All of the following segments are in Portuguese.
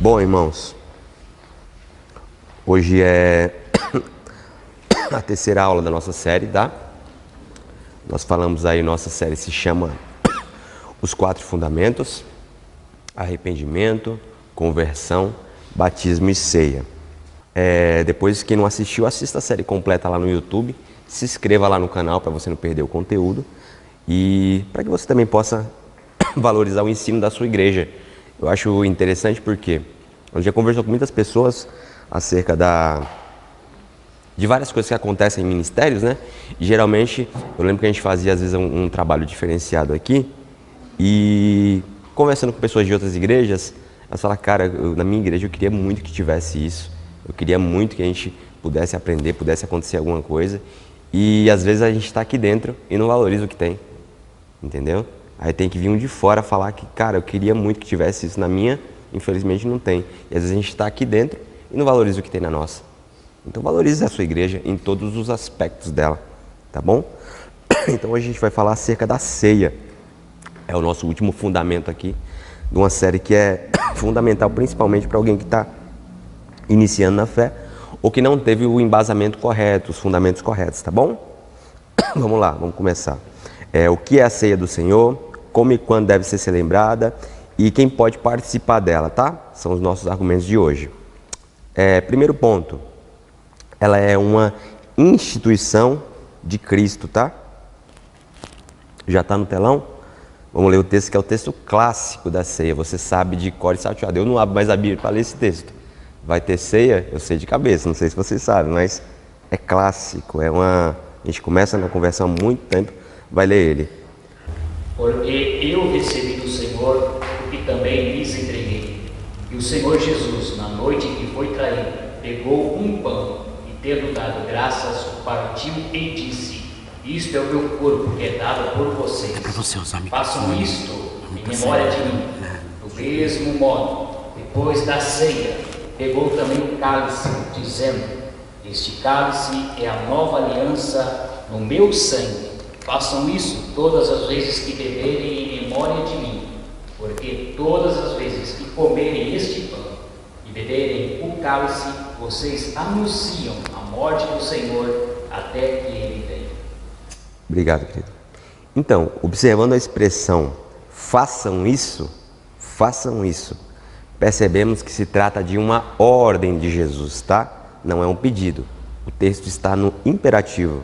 Bom, irmãos, hoje é a terceira aula da nossa série, tá? Nós falamos aí, nossa série se chama Os Quatro Fundamentos: arrependimento, conversão, batismo e ceia. Depois, quem não assistiu, assista a série completa lá no YouTube, se inscreva lá no canal para você não perder o conteúdo e para que você também possa valorizar o ensino da sua igreja. Eu acho interessante porque eu já conversou com muitas pessoas acerca de várias coisas que acontecem em ministérios, né? E geralmente, eu lembro que a gente fazia às vezes um trabalho diferenciado aqui e conversando com pessoas de outras igrejas, elas falam, cara, na minha igreja eu queria muito que tivesse isso, eu queria muito que a gente pudesse aprender, pudesse acontecer alguma coisa e às vezes a gente está aqui dentro e não valoriza o que tem, entendeu? Aí tem que vir um de fora falar que, cara, eu queria muito que tivesse isso na minha, infelizmente não tem. E às vezes a gente está aqui dentro e não valoriza o que tem na nossa. Então valorize a sua igreja em todos os aspectos dela, tá bom? Então hoje a gente vai falar acerca da ceia. É o nosso último fundamento aqui, de uma série que é fundamental principalmente para alguém que está iniciando na fé ou que não teve o embasamento correto, os fundamentos corretos, tá bom? Vamos lá, vamos começar. O que é a ceia do Senhor, como e quando deve ser celebrada e quem pode participar dela, tá? São os nossos argumentos de hoje. Primeiro ponto, ela é uma instituição de Cristo, tá? Já está no telão? Vamos ler o texto que é o texto clássico da ceia. Você sabe de cor e salteado. Eu não abro mais a Bíblia para ler esse texto. Vai ter ceia? Eu sei de cabeça, não sei se vocês sabem, mas é clássico. A gente começa na conversão há muito tempo, vai ler ele. Porque eu recebi do Senhor o que também lhes entreguei. E o Senhor Jesus, na noite em que foi traído, pegou um pão e, tendo dado graças, o partiu e disse: isto é o meu corpo que é dado por vocês. Façam isto em memória de mim. Do mesmo modo, depois da ceia, pegou também o cálice, dizendo: este cálice é a nova aliança no meu sangue. Façam isso todas as vezes que beberem em memória de mim, porque todas as vezes que comerem este pão e beberem o cálice, vocês anunciam a morte do Senhor até que ele venha. Obrigado, querido. Então, observando a expressão façam isso, percebemos que se trata de uma ordem de Jesus, tá? Não é um pedido. O texto está no imperativo.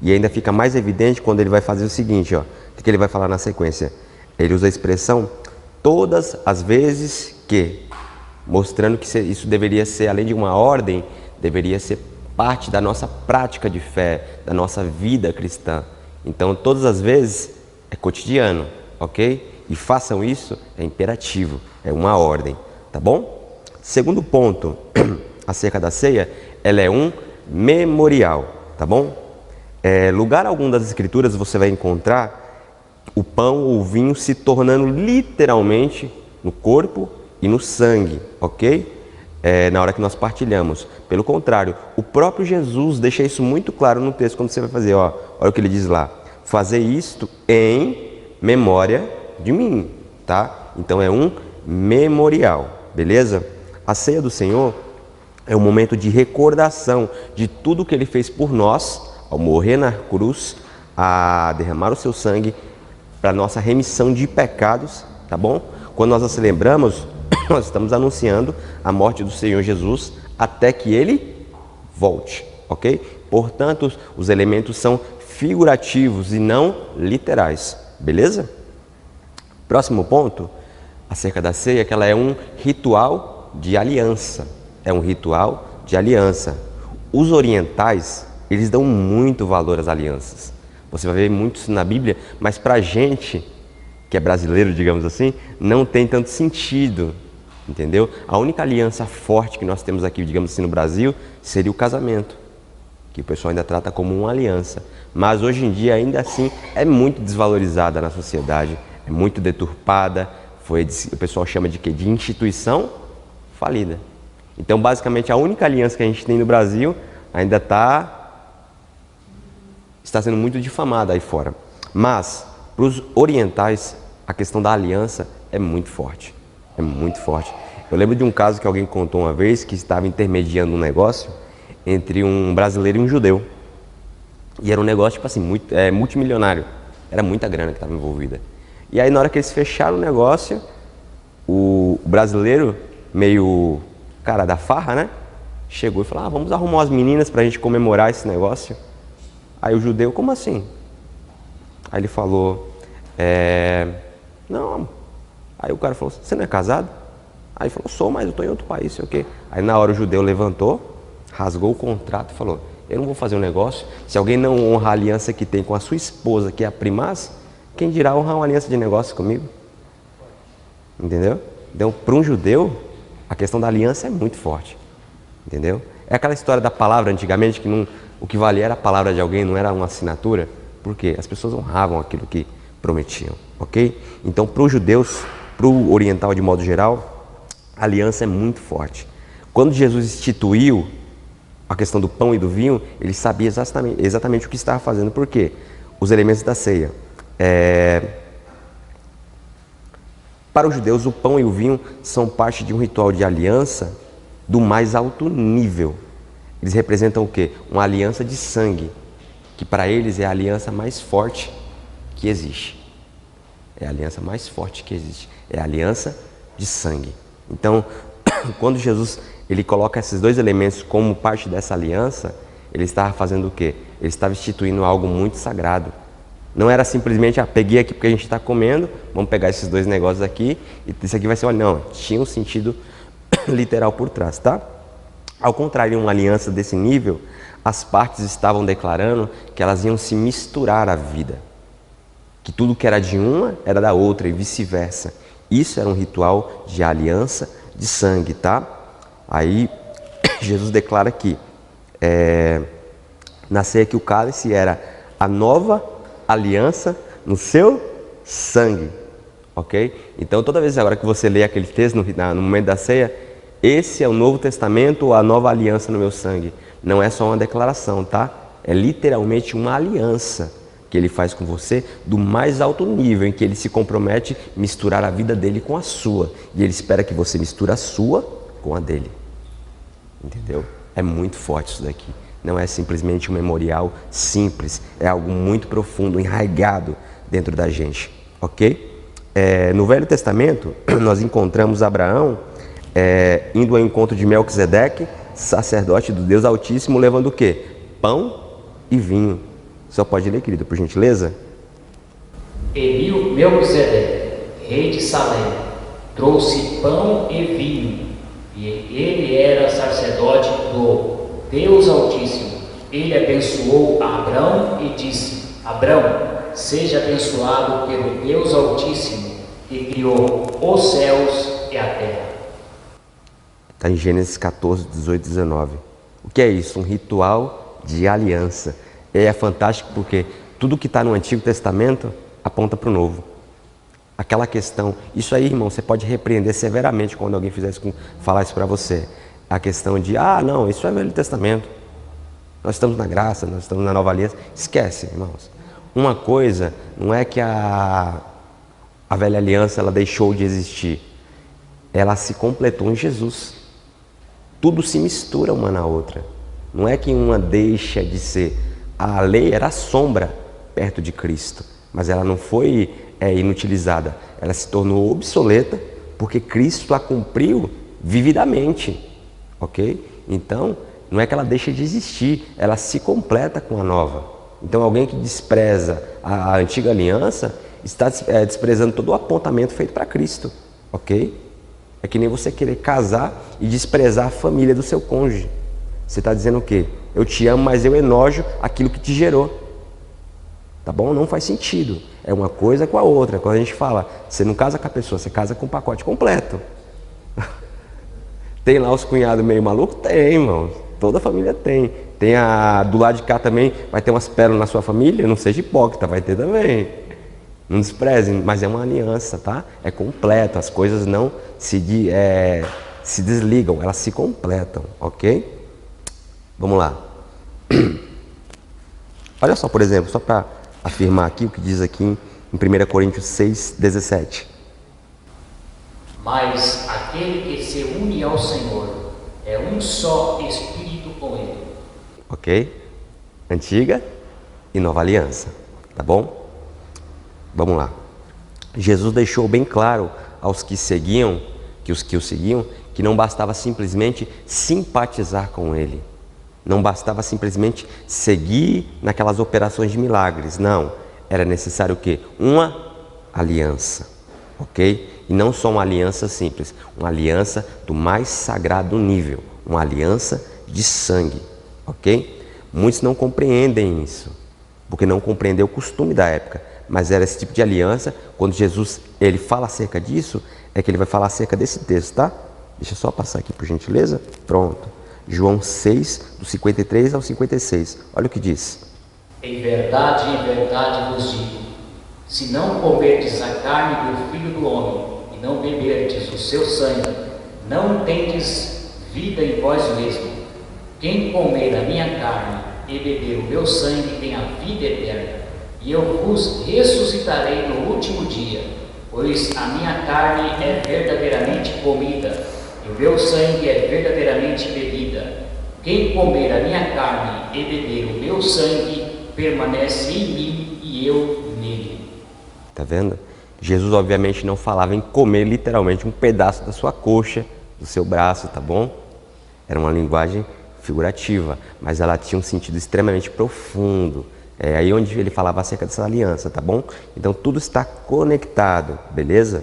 E ainda fica mais evidente quando ele vai fazer o seguinte, ó, o que ele vai falar na sequência. Ele usa a expressão todas as vezes que, mostrando que isso deveria ser, além de uma ordem, deveria ser parte da nossa prática de fé, da nossa vida cristã. Então, todas as vezes é cotidiano, ok? E façam isso é imperativo, é uma ordem, tá bom? Segundo ponto, acerca da ceia, ela é um memorial, tá bom? Lugar algum das escrituras você vai encontrar o pão ou o vinho se tornando literalmente no corpo e no sangue, ok? Na hora que nós partilhamos. Pelo contrário, o próprio Jesus deixa isso muito claro no texto quando você vai fazer, ó, olha o que ele diz lá: fazer isto em memória de mim, tá? Então é um memorial, beleza? A ceia do Senhor é um momento de recordação de tudo que ele fez por nós ao morrer na cruz, a derramar o seu sangue para nossa remissão de pecados, tá bom? Quando nós a celebramos, nós estamos anunciando a morte do Senhor Jesus até que ele volte, ok? Portanto, os elementos são figurativos e não literais, beleza? Próximo ponto, acerca da ceia, que ela é um ritual de aliança. É um ritual de aliança. Os orientais, eles dão muito valor às alianças. Você vai ver muito isso na Bíblia, mas para a gente, que é brasileiro, digamos assim, não tem tanto sentido, entendeu? A única aliança forte que nós temos aqui, digamos assim, no Brasil, seria o casamento, que o pessoal ainda trata como uma aliança. Mas hoje em dia, ainda assim, é muito desvalorizada na sociedade, é muito deturpada, o pessoal chama de quê? De instituição falida. Então, basicamente, a única aliança que a gente tem no Brasil ainda está sendo muito difamada aí fora. Mas, para os orientais, a questão da aliança é muito forte. É muito forte. Eu lembro de um caso que alguém contou uma vez que estava intermediando um negócio entre um brasileiro e um judeu. E era um negócio, tipo assim, multimilionário. Era muita grana que estava envolvida. E aí, na hora que eles fecharam o negócio, o brasileiro, meio cara da farra, né? Chegou e falou, vamos arrumar umas meninas pra gente comemorar esse negócio. Aí o judeu, como assim? Aí ele falou, não. Aí o cara falou, você não é casado? Aí ele falou, sou, mas eu tô em outro país, sei o quê. Aí na hora o judeu levantou, rasgou o contrato e falou, eu não vou fazer um negócio. Se alguém não honrar a aliança que tem com a sua esposa, que é a primaz, quem dirá honrar uma aliança de negócio comigo? Entendeu? Então, para um judeu, a questão da aliança é muito forte. Entendeu? É aquela história da palavra antigamente, que o que valia era a palavra de alguém, não era uma assinatura. Por quê? As pessoas honravam aquilo que prometiam, ok? Então, para os judeus, para o oriental de modo geral, a aliança é muito forte. Quando Jesus instituiu a questão do pão e do vinho, ele sabia exatamente o que estava fazendo. Por quê? Os elementos da ceia. Para os judeus, o pão e o vinho são parte de um ritual de aliança do mais alto nível. Eles representam o quê? Uma aliança de sangue, que para eles é a aliança mais forte que existe. É a aliança mais forte que existe. É a aliança de sangue. Então, quando Jesus ele coloca esses dois elementos como parte dessa aliança, ele estava fazendo o quê? Ele estava instituindo algo muito sagrado. Não era simplesmente, peguei aqui porque a gente está comendo, vamos pegar esses dois negócios aqui e isso aqui vai ser óleo. Não, tinha um sentido literal por trás, tá? Ao contrário, em uma aliança desse nível, as partes estavam declarando que elas iam se misturar à vida. Que tudo que era de uma era da outra e vice-versa. Isso era um ritual de aliança de sangue, tá? Aí Jesus declara que na ceia que o cálice era a nova aliança no seu sangue, ok? Então toda vez agora que você lê aquele texto no momento da ceia, esse é o Novo Testamento ou a nova aliança no meu sangue. Não é só uma declaração, tá? É literalmente uma aliança que ele faz com você do mais alto nível, em que ele se compromete a misturar a vida dele com a sua. E ele espera que você misture a sua com a dele. Entendeu? É muito forte isso daqui. Não é simplesmente um memorial simples. É algo muito profundo, enraizado dentro da gente. Ok? No Velho Testamento, nós encontramos Abraão indo ao encontro de Melquisedeque, sacerdote do Deus Altíssimo, levando o quê? Pão e vinho. Só pode ler, querido, por gentileza? E Melquisedeque, rei de Salém, trouxe pão e vinho, e ele era sacerdote do Deus Altíssimo. Ele abençoou Abrão e disse: Abrão, seja abençoado pelo Deus Altíssimo, que criou os céus e a terra. Está em Gênesis 14, 18 e 19. O que é isso? Um ritual de aliança. E é fantástico porque tudo que está no Antigo Testamento aponta para o Novo. Aquela questão, isso aí, irmão, você pode repreender severamente quando alguém falar isso para você. A questão de, não, isso é Velho Testamento. Nós estamos na graça, nós estamos na nova aliança. Esquece, irmãos. Uma coisa não é que a velha aliança ela deixou de existir. Ela se completou em Jesus. Tudo se mistura uma na outra. Não é que uma deixa de ser. A lei era sombra perto de Cristo, mas ela não foi inutilizada. Ela se tornou obsoleta porque Cristo a cumpriu vividamente, ok? Então, não é que ela deixa de existir, ela se completa com a nova. Então, alguém que despreza a antiga aliança está desprezando todo o apontamento feito para Cristo, ok? É que nem você querer casar e desprezar a família do seu cônjuge. Você está dizendo o quê? Eu te amo, mas eu enojo aquilo que te gerou. Tá bom? Não faz sentido. É uma coisa com a outra. Quando a gente fala, você não casa com a pessoa, você casa com o pacote completo. Tem lá os cunhados meio malucos? Tem, irmão. Toda família tem. Tem do lado de cá também, vai ter umas pérolas na sua família? Não seja hipócrita, vai ter também. Não desprezem, mas é uma aliança, tá? É completo, as coisas não se desligam, elas se completam, ok? Vamos lá. Olha só, por exemplo, só para afirmar aqui o que diz aqui em 1 Coríntios 6, 17. Mas aquele que se une ao Senhor é um só Espírito com Ele. Ok? Antiga e nova aliança, tá bom? Vamos lá. Jesus deixou bem claro aos que seguiam, que os que o seguiam, que não bastava simplesmente simpatizar com ele. Não bastava simplesmente seguir naquelas operações de milagres. Não, era necessário o quê? Uma aliança, ok? E não só uma aliança simples, uma aliança do mais sagrado nível, uma aliança de sangue, ok? Muitos não compreendem isso, porque não compreendeu o costume da época, mas era esse tipo de aliança. Quando Jesus ele fala acerca disso, é que ele vai falar acerca desse texto, tá? Deixa eu só passar aqui por gentileza. Pronto. João 6, do 53 ao 56. Olha o que diz. Em verdade vos digo, se não comerdes a carne do Filho do Homem e não beberdes o seu sangue, não tendes vida em vós mesmos. Quem comer a minha carne e beber o meu sangue tem a vida eterna, e eu vos ressuscitarei no último dia, pois a minha carne é verdadeiramente comida, e o meu sangue é verdadeiramente bebida. Quem comer a minha carne e beber o meu sangue permanece em mim e eu nele. Tá vendo? Jesus obviamente não falava em comer literalmente um pedaço da sua coxa, do seu braço, tá bom? Era uma linguagem figurativa, mas ela tinha um sentido extremamente profundo. É aí onde ele falava acerca dessa aliança, tá bom? Então tudo está conectado, beleza?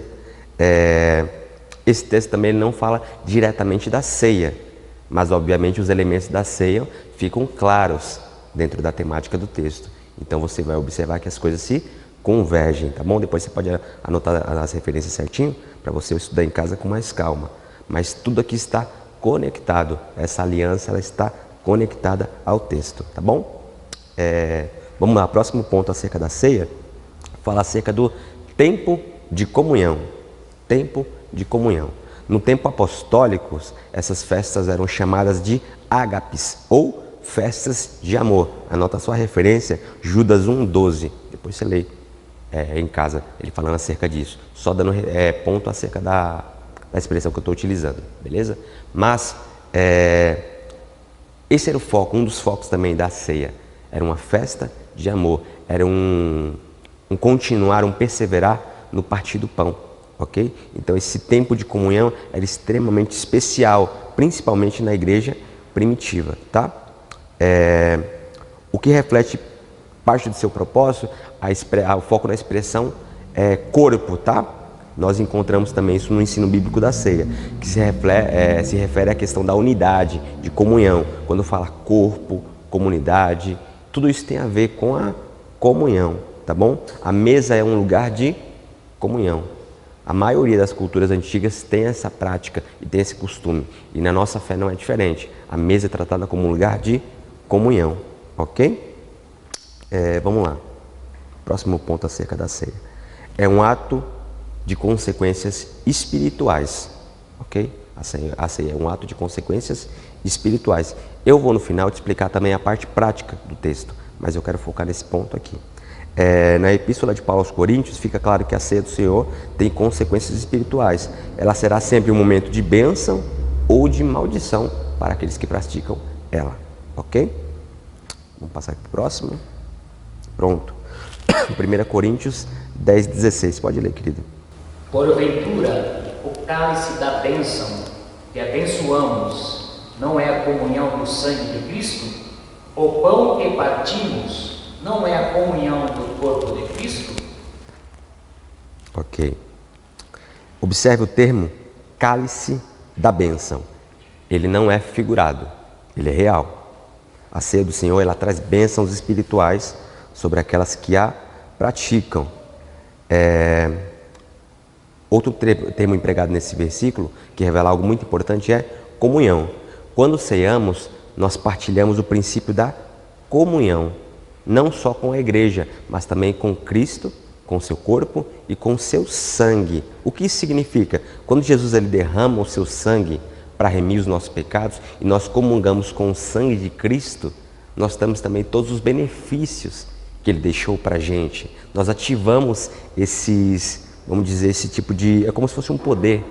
Esse texto também não fala diretamente da ceia, mas obviamente os elementos da ceia ficam claros dentro da temática do texto. Então você vai observar que as coisas se convergem, tá bom? Depois você pode anotar as referências certinho para você estudar em casa com mais calma. Mas tudo aqui está conectado, essa aliança ela está conectada ao texto, tá bom? Vamos lá, próximo ponto acerca da ceia, fala acerca do tempo de comunhão. Tempo de comunhão. No tempo apostólico, essas festas eram chamadas de ágapes, ou festas de amor. Anota a sua referência, Judas 1,12. Depois você lê em casa, ele falando acerca disso. Só dando ponto acerca da expressão que eu estou utilizando, beleza? Mas esse era o foco, um dos focos também da ceia. Era uma festa de amor, era um continuar, um perseverar no partir do pão, ok? Então esse tempo de comunhão era extremamente especial, principalmente na igreja primitiva, tá? O que reflete parte do seu propósito, o foco na expressão corpo, tá? Nós encontramos também isso no ensino bíblico da ceia, que se refere à questão da unidade, de comunhão. Quando fala corpo, comunidade, tudo isso tem a ver com a comunhão, tá bom? A mesa é um lugar de comunhão. A maioria das culturas antigas tem essa prática e tem esse costume. E na nossa fé não é diferente. A mesa é tratada como um lugar de comunhão, ok? Vamos lá. Próximo ponto acerca da ceia. É um ato de consequências espirituais, ok? A ceia é um ato de consequências espirituais. Eu vou no final te explicar também a parte prática do texto, mas eu quero focar nesse ponto aqui. Na Epístola de Paulo aos Coríntios fica claro que a ceia do Senhor tem consequências espirituais. Ela será sempre um momento de bênção ou de maldição para aqueles que praticam ela, ok? Vamos passar aqui para o próximo. Pronto. 1 Coríntios 10:16. Pode ler, querido. Porventura, o cálice da bênção que abençoamos não é a comunhão do sangue de Cristo? O pão que partimos não é a comunhão do corpo de Cristo? Ok. Observe o termo cálice da bênção. Ele não é figurado, ele é real. A ceia do Senhor, ela traz bênçãos espirituais sobre aquelas que a praticam. Outro termo empregado nesse versículo, que revela algo muito importante, é comunhão. Quando ceamos, nós partilhamos o princípio da comunhão, não só com a igreja, mas também com Cristo, com o seu corpo e com o seu sangue. O que isso significa? Quando Jesus ele derrama o seu sangue para remir os nossos pecados e nós comungamos com o sangue de Cristo, nós temos também todos os benefícios que ele deixou para a gente. Nós ativamos esse tipo de... é como se fosse um poder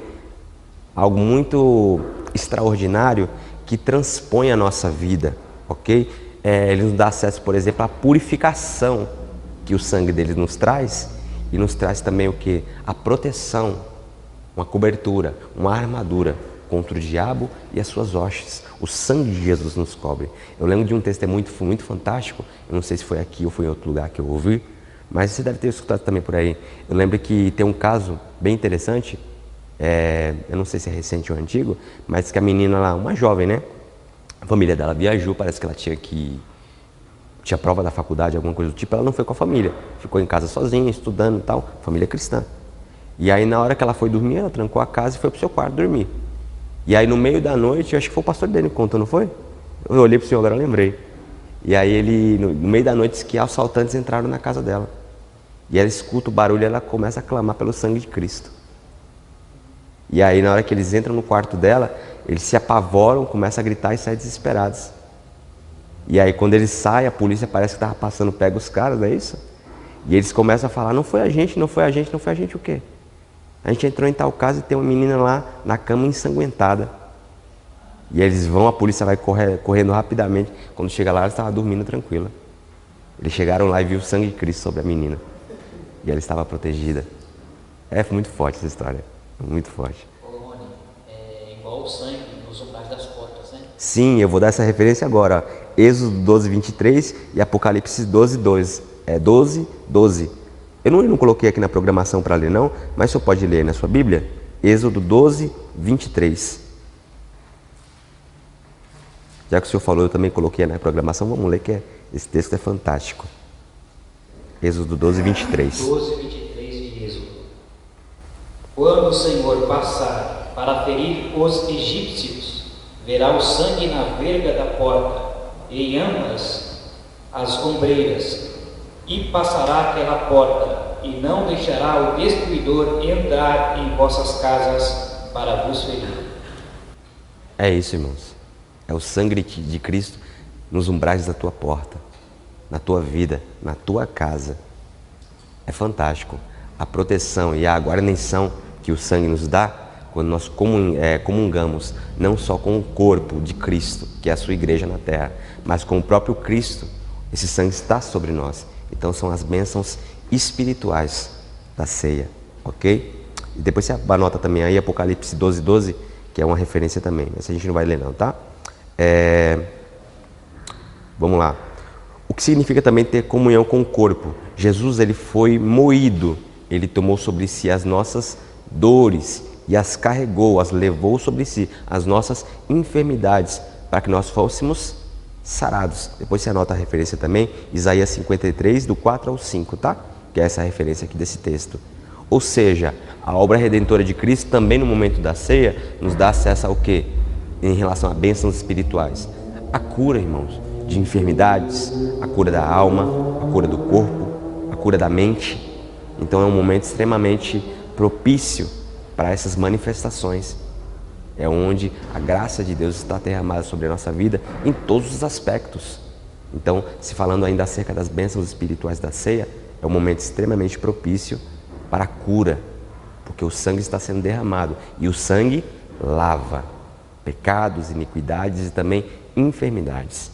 algo muito extraordinário que transpõe a nossa vida, ok? Ele nos dá acesso, por exemplo, à purificação que o sangue dele nos traz, e nos traz também o que? A proteção, uma cobertura, uma armadura contra o diabo e as suas hostes. O sangue de Jesus nos cobre. Eu lembro de um testemunho muito fantástico, eu não sei se foi aqui ou foi em outro lugar que eu ouvi, mas você deve ter escutado também por aí. Eu lembro que tem um caso bem interessante, eu não sei se é recente ou antigo, mas que a menina lá, uma jovem, né? A família dela viajou, parece que ela tinha prova da faculdade, alguma coisa do tipo, ela não foi com a família, ficou em casa sozinha, estudando e tal, família cristã. E aí na hora que ela foi dormir, ela trancou a casa e foi pro seu quarto dormir. E aí no meio da noite, eu acho que foi o pastor dele que contou, não foi? Eu olhei pro senhor, agora eu lembrei. E aí ele, no meio da noite, disse que assaltantes entraram na casa dela. E ela escuta o barulho e ela começa a clamar pelo sangue de Cristo. E aí na hora que eles entram no quarto dela, eles se apavoram, começam a gritar e saem desesperados. E aí quando eles saem, a polícia parece que estava passando, pega os caras, não é isso? E eles começam a falar, não foi a gente, não foi a gente, não foi a gente o quê? A gente entrou em tal casa e tem uma menina lá na cama ensanguentada. E eles vão, a polícia vai correndo rapidamente. Quando chega lá, ela estava dormindo tranquila. Eles chegaram lá e viram o sangue de Cristo sobre a menina. E ela estava protegida. Foi muito forte essa história, muito forte. Ô Rony, é igual o sangue nos umbrais das portas, né? Sim, eu vou dar essa referência agora. Ó. Êxodo 12, 23 e Apocalipse 12, 12. 12, 12. Eu não coloquei aqui na programação para ler não, mas o senhor pode ler na sua Bíblia. Êxodo 12, 23. Já que o senhor falou, eu também coloquei na programação, vamos ler que esse texto é fantástico. Êxodo 12, 23. 12, 23 de Êxodo. Quando o Senhor passar para ferir os egípcios, verá o sangue na verga da porta e em ambas as ombreiras, e passará aquela porta, e não deixará o destruidor entrar em vossas casas para vos ferir. É isso, irmãos. É o sangue de Cristo nos umbrais da tua porta, na tua vida, na tua casa. É fantástico. A proteção e a guarnição que o sangue nos dá, quando nós comungamos, não só com o corpo de Cristo, que é a sua igreja na terra, mas com o próprio Cristo, esse sangue está sobre nós. Então são as bênçãos espirituais da ceia, ok? E depois você anota também aí Apocalipse 12, 12, que é uma referência também, mas a gente não vai ler não, tá? Vamos lá. O que significa também ter comunhão com o corpo? Jesus, ele foi moído, ele tomou sobre si as nossas dores e as carregou, as levou sobre si, as nossas enfermidades, para que nós fôssemos sarados. Depois você anota a referência também, Isaías 53, do 4 ao 5, tá? Que é essa referência aqui desse texto. Ou seja, a obra redentora de Cristo também no momento da ceia nos dá acesso ao quê? Em relação a bênçãos espirituais. A cura, irmãos, de enfermidades, a cura da alma, a cura do corpo, a cura da mente. Então é um momento extremamente propício para essas manifestações. É onde a graça de Deus está derramada sobre a nossa vida em todos os aspectos. Então, se falando ainda acerca das bênçãos espirituais da ceia, é um momento extremamente propício para a cura, porque o sangue está sendo derramado e o sangue lava pecados, iniquidades e também enfermidades.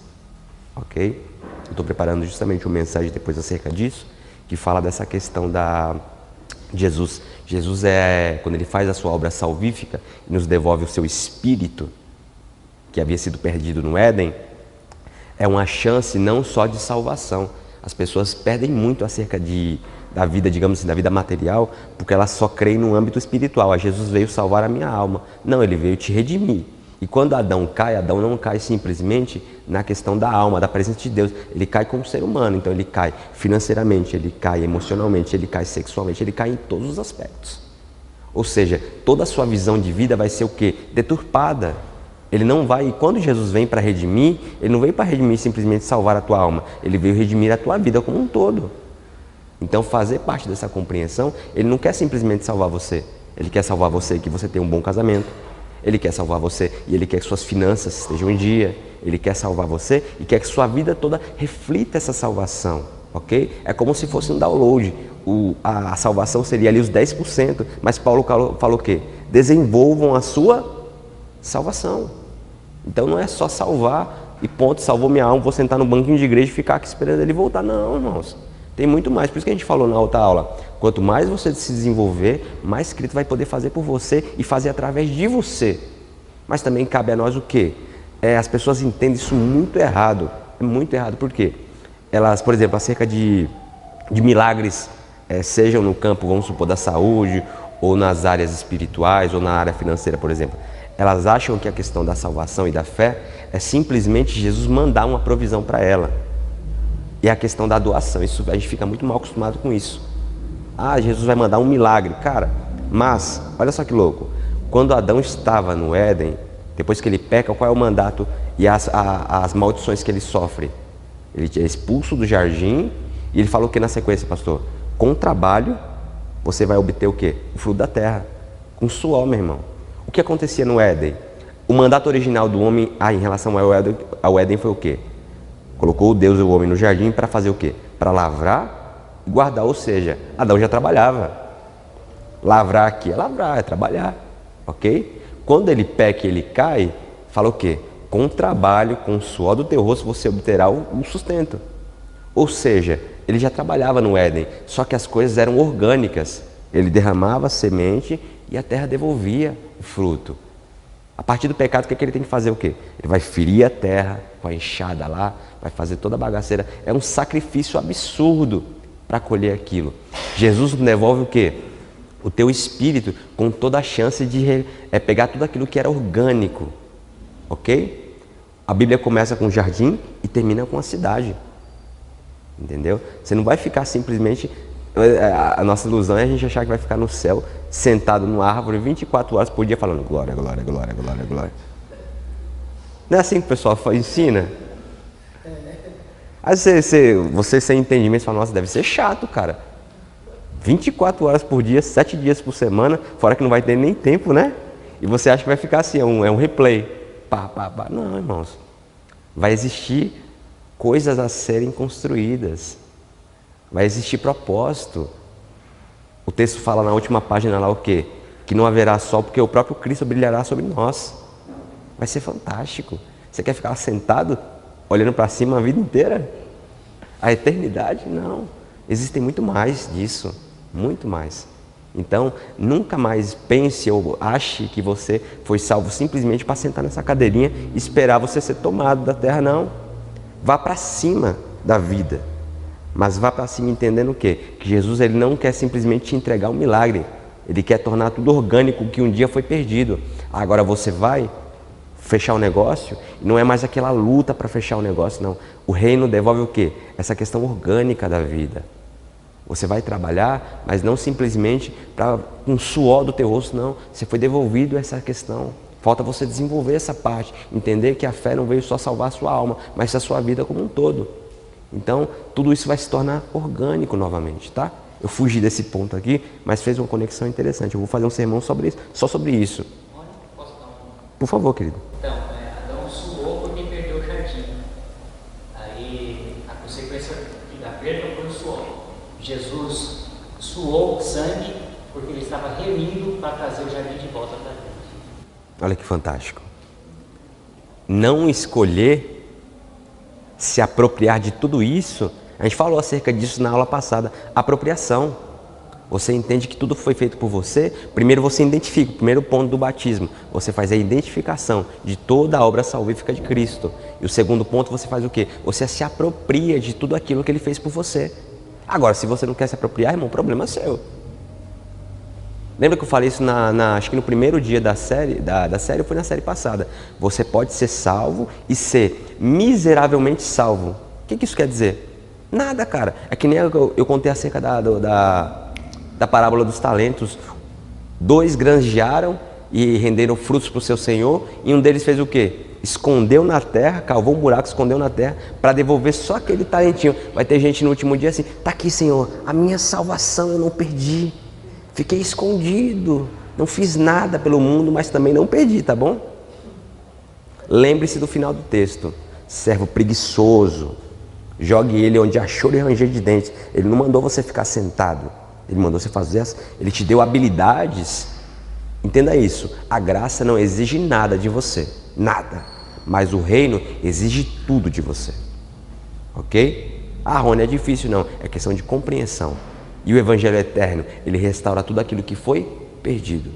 Ok? Eu estou preparando justamente uma mensagem depois acerca disso, que fala dessa questão da Jesus. Jesus, quando ele faz a sua obra salvífica e nos devolve o seu espírito, que havia sido perdido no Éden, é uma chance não só de salvação. As pessoas perdem muito acerca da vida, digamos assim, da vida material, porque elas só creem no âmbito espiritual. Jesus veio salvar a minha alma. Não, ele veio te redimir. E quando Adão cai, Adão não cai simplesmente na questão da alma, da presença de Deus. Ele cai como ser humano, então ele cai financeiramente, ele cai emocionalmente, ele cai sexualmente, ele cai em todos os aspectos. Ou seja, toda a sua visão de vida vai ser o quê? Deturpada. Ele não vai, e quando Jesus vem para redimir, ele não veio para redimir simplesmente salvar a tua alma, ele veio redimir a tua vida como um todo. Então fazer parte dessa compreensão, ele não quer simplesmente salvar você, ele quer salvar você que você tenha um bom casamento, ele quer salvar você e ele quer que suas finanças estejam em dia, ele quer salvar você e quer que sua vida toda reflita essa salvação, ok? É como se fosse um download, a salvação seria ali os 10%, mas Paulo falou o quê? desenvolvam a sua salvação. Então não é só salvar e ponto, salvou minha alma, vou sentar no banquinho de igreja e ficar aqui esperando ele voltar. Não, irmãos. Tem muito mais. Por isso que a gente falou na outra aula. Quanto mais você se desenvolver, mais Cristo vai poder fazer por você e fazer através de você. Mas também cabe a nós o quê? As pessoas entendem isso muito errado. É muito errado. Por quê? Elas, por exemplo, acerca de milagres, sejam no campo, vamos supor, da saúde, ou nas áreas espirituais, ou na área financeira, por exemplo. Elas acham que a questão da salvação e da fé é simplesmente Jesus mandar uma provisão para ela. E a questão da doação, isso, a gente fica muito mal acostumado com isso. Ah, Jesus vai mandar um milagre. Cara, mas, olha só que louco. Quando Adão estava no Éden, depois que ele peca, qual é o mandato e as maldições que ele sofre? Ele é expulso do jardim e ele falou o que na sequência, pastor? Com trabalho, você vai obter o quê? O fruto da terra. Com suor, meu irmão. O que acontecia no Éden? O mandato original do homem em relação ao Éden foi o quê? Colocou Deus e o homem no jardim para fazer o quê? Para lavrar e guardar. Ou seja, Adão já trabalhava. Lavrar aqui é lavrar, é trabalhar. Ok? Quando ele peca e ele cai, fala o quê? Com trabalho, com o suor do teu rosto, você obterá o sustento. Ou seja, ele já trabalhava no Éden, só que as coisas eram orgânicas. Ele derramava a semente e a terra devolvia o fruto. A partir do pecado, o que ele tem que fazer? O quê? Ele vai ferir a terra com a enxada lá, vai fazer toda a bagaceira. É um sacrifício absurdo para colher aquilo. Jesus devolve o quê? O teu espírito com toda a chance de pegar tudo aquilo que era orgânico. Ok? A Bíblia começa com o jardim e termina com a cidade. Entendeu? Você não vai ficar simplesmente... A nossa ilusão é a gente achar que vai ficar no céu, sentado numa árvore 24 horas por dia, falando glória, glória, glória, glória, glória. Não é assim que o pessoal ensina? Aí você sem entendimento, fala, nossa, deve ser chato, cara. 24 horas por dia, 7 dias por semana, fora que não vai ter nem tempo, né? E você acha que vai ficar assim, é um replay. Pá, pá, pá. Não, irmãos. Vai existir coisas a serem construídas. Vai existir propósito. O texto fala na última página lá o quê? Que não haverá sol porque o próprio Cristo brilhará sobre nós. Vai ser fantástico. Você quer ficar sentado, olhando para cima a vida inteira? A eternidade? Não. Existem muito mais disso. Muito mais. Então, nunca mais pense ou ache que você foi salvo simplesmente para sentar nessa cadeirinha e esperar você ser tomado da terra, não. Vá para cima da vida. Mas vá para cima entendendo o quê? Que Jesus ele não quer simplesmente te entregar um milagre. Ele quer tornar tudo orgânico que um dia foi perdido. Agora você vai fechar o negócio, não é mais aquela luta para fechar o negócio, não. O reino devolve o quê? Essa questão orgânica da vida. Você vai trabalhar, mas não simplesmente com suor do teu rosto, não. Você foi devolvido essa questão. Falta você desenvolver essa parte, entender que a fé não veio só salvar a sua alma, mas a sua vida como um todo. Então, tudo isso vai se tornar orgânico novamente, tá? Eu fugi desse ponto aqui, mas fez uma conexão interessante. Eu vou fazer um sermão sobre isso, só sobre isso. Posso dar um... Por favor, querido. Então, Adão suou porque perdeu o jardim. Aí, a consequência da perda foi o suor. Jesus suou sangue porque ele estava remindo para trazer o jardim de volta para frente. Olha que fantástico. Não escolher se apropriar de tudo isso, a gente falou acerca disso na aula passada, apropriação. Você entende que tudo foi feito por você, primeiro você identifica, o primeiro ponto do batismo, você faz a identificação de toda a obra salvífica de Cristo. E o segundo ponto você faz o quê? Você se apropria de tudo aquilo que Ele fez por você. Agora, se você não quer se apropriar, irmão, o problema é seu. Lembra que eu falei isso acho que no primeiro dia da série, da série, ou foi na série passada? Você pode ser salvo e ser miseravelmente salvo. O que isso quer dizer? Nada, cara. É que nem eu contei acerca da parábola dos talentos. 2 granjearam e renderam frutos para o seu senhor, e um deles fez o quê? Escondeu na terra, cavou um buraco, escondeu na terra, para devolver só aquele talentinho. Vai ter gente no último dia assim, tá aqui, Senhor, a minha salvação eu não perdi. Fiquei escondido, não fiz nada pelo mundo, mas também não perdi, tá bom? Lembre-se do final do texto. Servo preguiçoso, jogue ele onde há choro e ranger de dentes. Ele não mandou você ficar sentado, ele mandou você fazer, ele te deu habilidades Entenda isso, a graça não exige nada de você, nada, mas o reino exige tudo de você, ok? Ah, Rony, é difícil, não, é questão de compreensão. E o Evangelho Eterno, ele restaura tudo aquilo que foi perdido.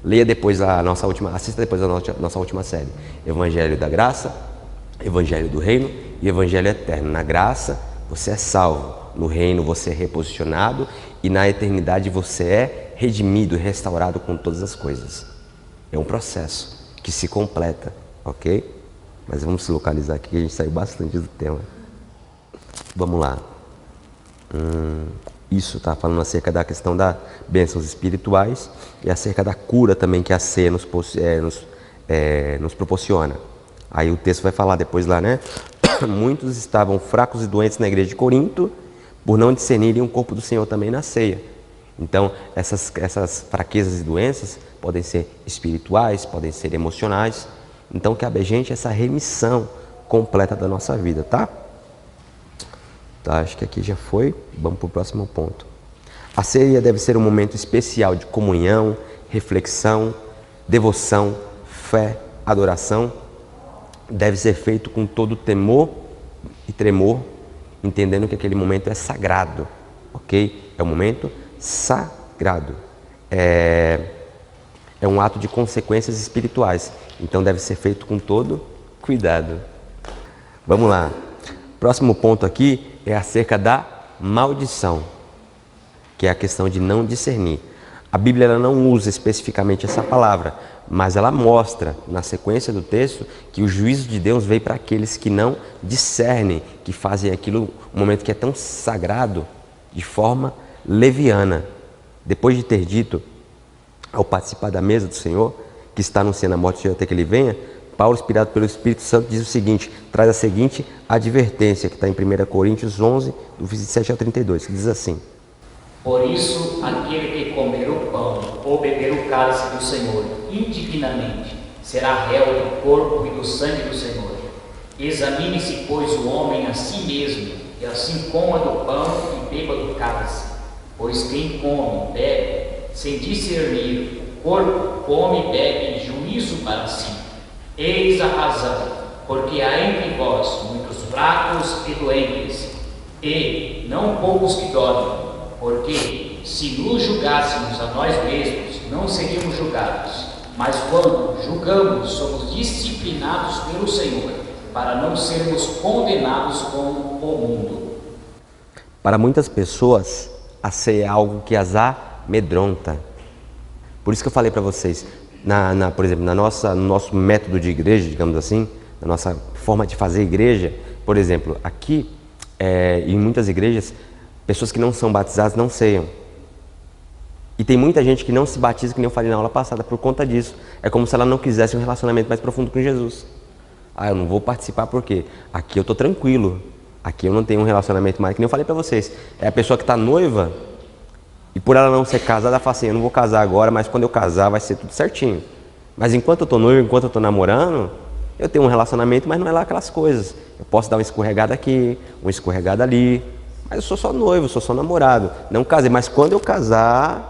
Leia depois assista depois a nossa última série, Evangelho da Graça, Evangelho do Reino e Evangelho Eterno. Na graça você é salvo, no reino você é reposicionado e na eternidade você é redimido, restaurado com todas as coisas. É um processo que se completa, ok? Mas vamos se localizar aqui, que a gente saiu bastante do tema. Vamos lá. Isso está falando acerca da questão das bênçãos espirituais e acerca da cura também que a ceia nos proporciona. Aí o texto vai falar depois lá, né? Muitos estavam fracos e doentes na igreja de Corinto, por não discernirem o corpo do Senhor também na ceia. Então, essas fraquezas e doenças podem ser espirituais, podem ser emocionais. Então, cabe a gente essa remissão completa da nossa vida, tá? Tá, acho que aqui já foi. Vamos para o próximo ponto. A ceia deve ser um momento especial de comunhão, reflexão, devoção, fé, adoração. Deve ser feito com todo temor e tremor, entendendo que aquele momento é sagrado, ok? É um momento sagrado. É um ato de consequências espirituais, então deve ser feito com todo cuidado. Vamos lá. Próximo ponto aqui é acerca da maldição, que é a questão de não discernir. A Bíblia ela não usa especificamente essa palavra, mas ela mostra na sequência do texto que o juízo de Deus veio para aqueles que não discernem, que fazem aquilo, um momento que é tão sagrado, de forma leviana. Depois de ter dito, ao participar da mesa do Senhor, que está anunciando a morte do Senhor até que ele venha, Paulo, inspirado pelo Espírito Santo, diz o seguinte, traz a seguinte advertência, que está em 1 Coríntios 11, do 27 ao 32, que diz assim: Por isso, aquele que comer o pão ou beber o cálice do Senhor indignamente será réu do corpo e do sangue do Senhor. Examine-se, pois, o homem a si mesmo, e assim coma do pão e beba do cálice. Pois quem come e bebe, sem discernir o corpo, come e bebe juízo para si. Eis a razão, porque há entre vós muitos fracos e doentes, e não poucos que dormem, porque se nos julgássemos a nós mesmos, não seríamos julgados, mas quando julgamos, somos disciplinados pelo Senhor, para não sermos condenados com o mundo. Para muitas pessoas, a ceia é algo que as amedronta. Por isso que eu falei para vocês, por exemplo, no nosso método de igreja, digamos assim, na nossa forma de fazer igreja, por exemplo, aqui, em muitas igrejas, pessoas que não são batizadas não ceiam. E tem muita gente que não se batiza, que nem eu falei na aula passada, por conta disso. É como se ela não quisesse um relacionamento mais profundo com Jesus. Ah, eu não vou participar porque aqui eu estou tranquilo. Aqui eu não tenho um relacionamento mais, que nem eu falei para vocês. É a pessoa que está noiva e por ela não ser casada, ela fala assim, eu não vou casar agora, mas quando eu casar vai ser tudo certinho. Mas enquanto eu estou noivo, enquanto eu estou namorando, eu tenho um relacionamento, mas não é lá aquelas coisas. Eu posso dar uma escorregada aqui, uma escorregada ali, mas eu sou só noivo, sou só namorado. Não casei, mas quando eu casar,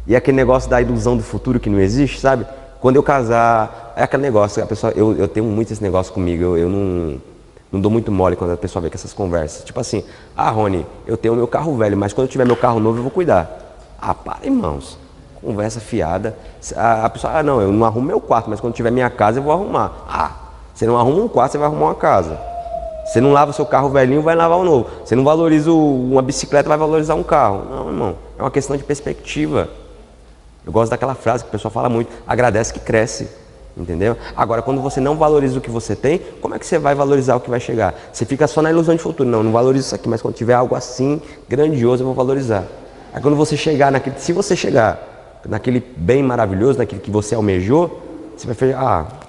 e aquele negócio da ilusão do futuro que não existe, sabe? Quando eu casar, é aquele negócio, a pessoa, eu tenho muito esse negócio comigo, eu não dou muito mole quando a pessoa vê com essas conversas. Tipo assim, Rony, eu tenho meu carro velho, mas quando eu tiver meu carro novo eu vou cuidar. Para, irmãos. Conversa fiada. A pessoa, não, eu não arrumo meu quarto, mas quando tiver minha casa eu vou arrumar. Você não arruma um quarto, você vai arrumar uma casa. Você não lava o seu carro velhinho, vai lavar o novo. Você não valoriza uma bicicleta, vai valorizar um carro. Não, irmão, é uma questão de perspectiva. Eu gosto daquela frase que o pessoal fala muito, agradece que cresce. Entendeu? Agora, quando você não valoriza o que você tem, como é que você vai valorizar o que vai chegar? Você fica só na ilusão de futuro. Não valorizo isso aqui, mas quando tiver algo assim, grandioso, eu vou valorizar. Aí quando você chegar naquele, se você chegar naquele bem maravilhoso, naquele que você almejou, você vai falar,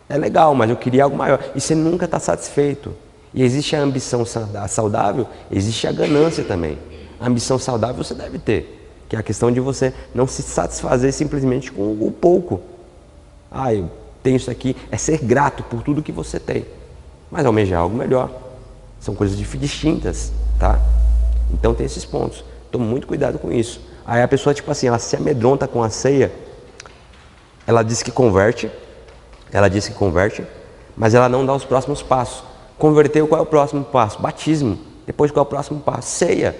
é legal, mas eu queria algo maior. E você nunca está satisfeito. E existe a ambição saudável, existe a ganância também. A ambição saudável você deve ter, que é a questão de você não se satisfazer simplesmente com o pouco. Eu tenho isso aqui, é ser grato por tudo que você tem, mas almejar algo melhor. São coisas distintas, tá? Então tem esses pontos, tome muito cuidado com isso. Aí a pessoa, tipo assim, ela se amedronta com a ceia, ela diz que converte, mas ela não dá os próximos passos. Converteu, qual é o próximo passo? Batismo. Depois, qual é o próximo passo? Ceia.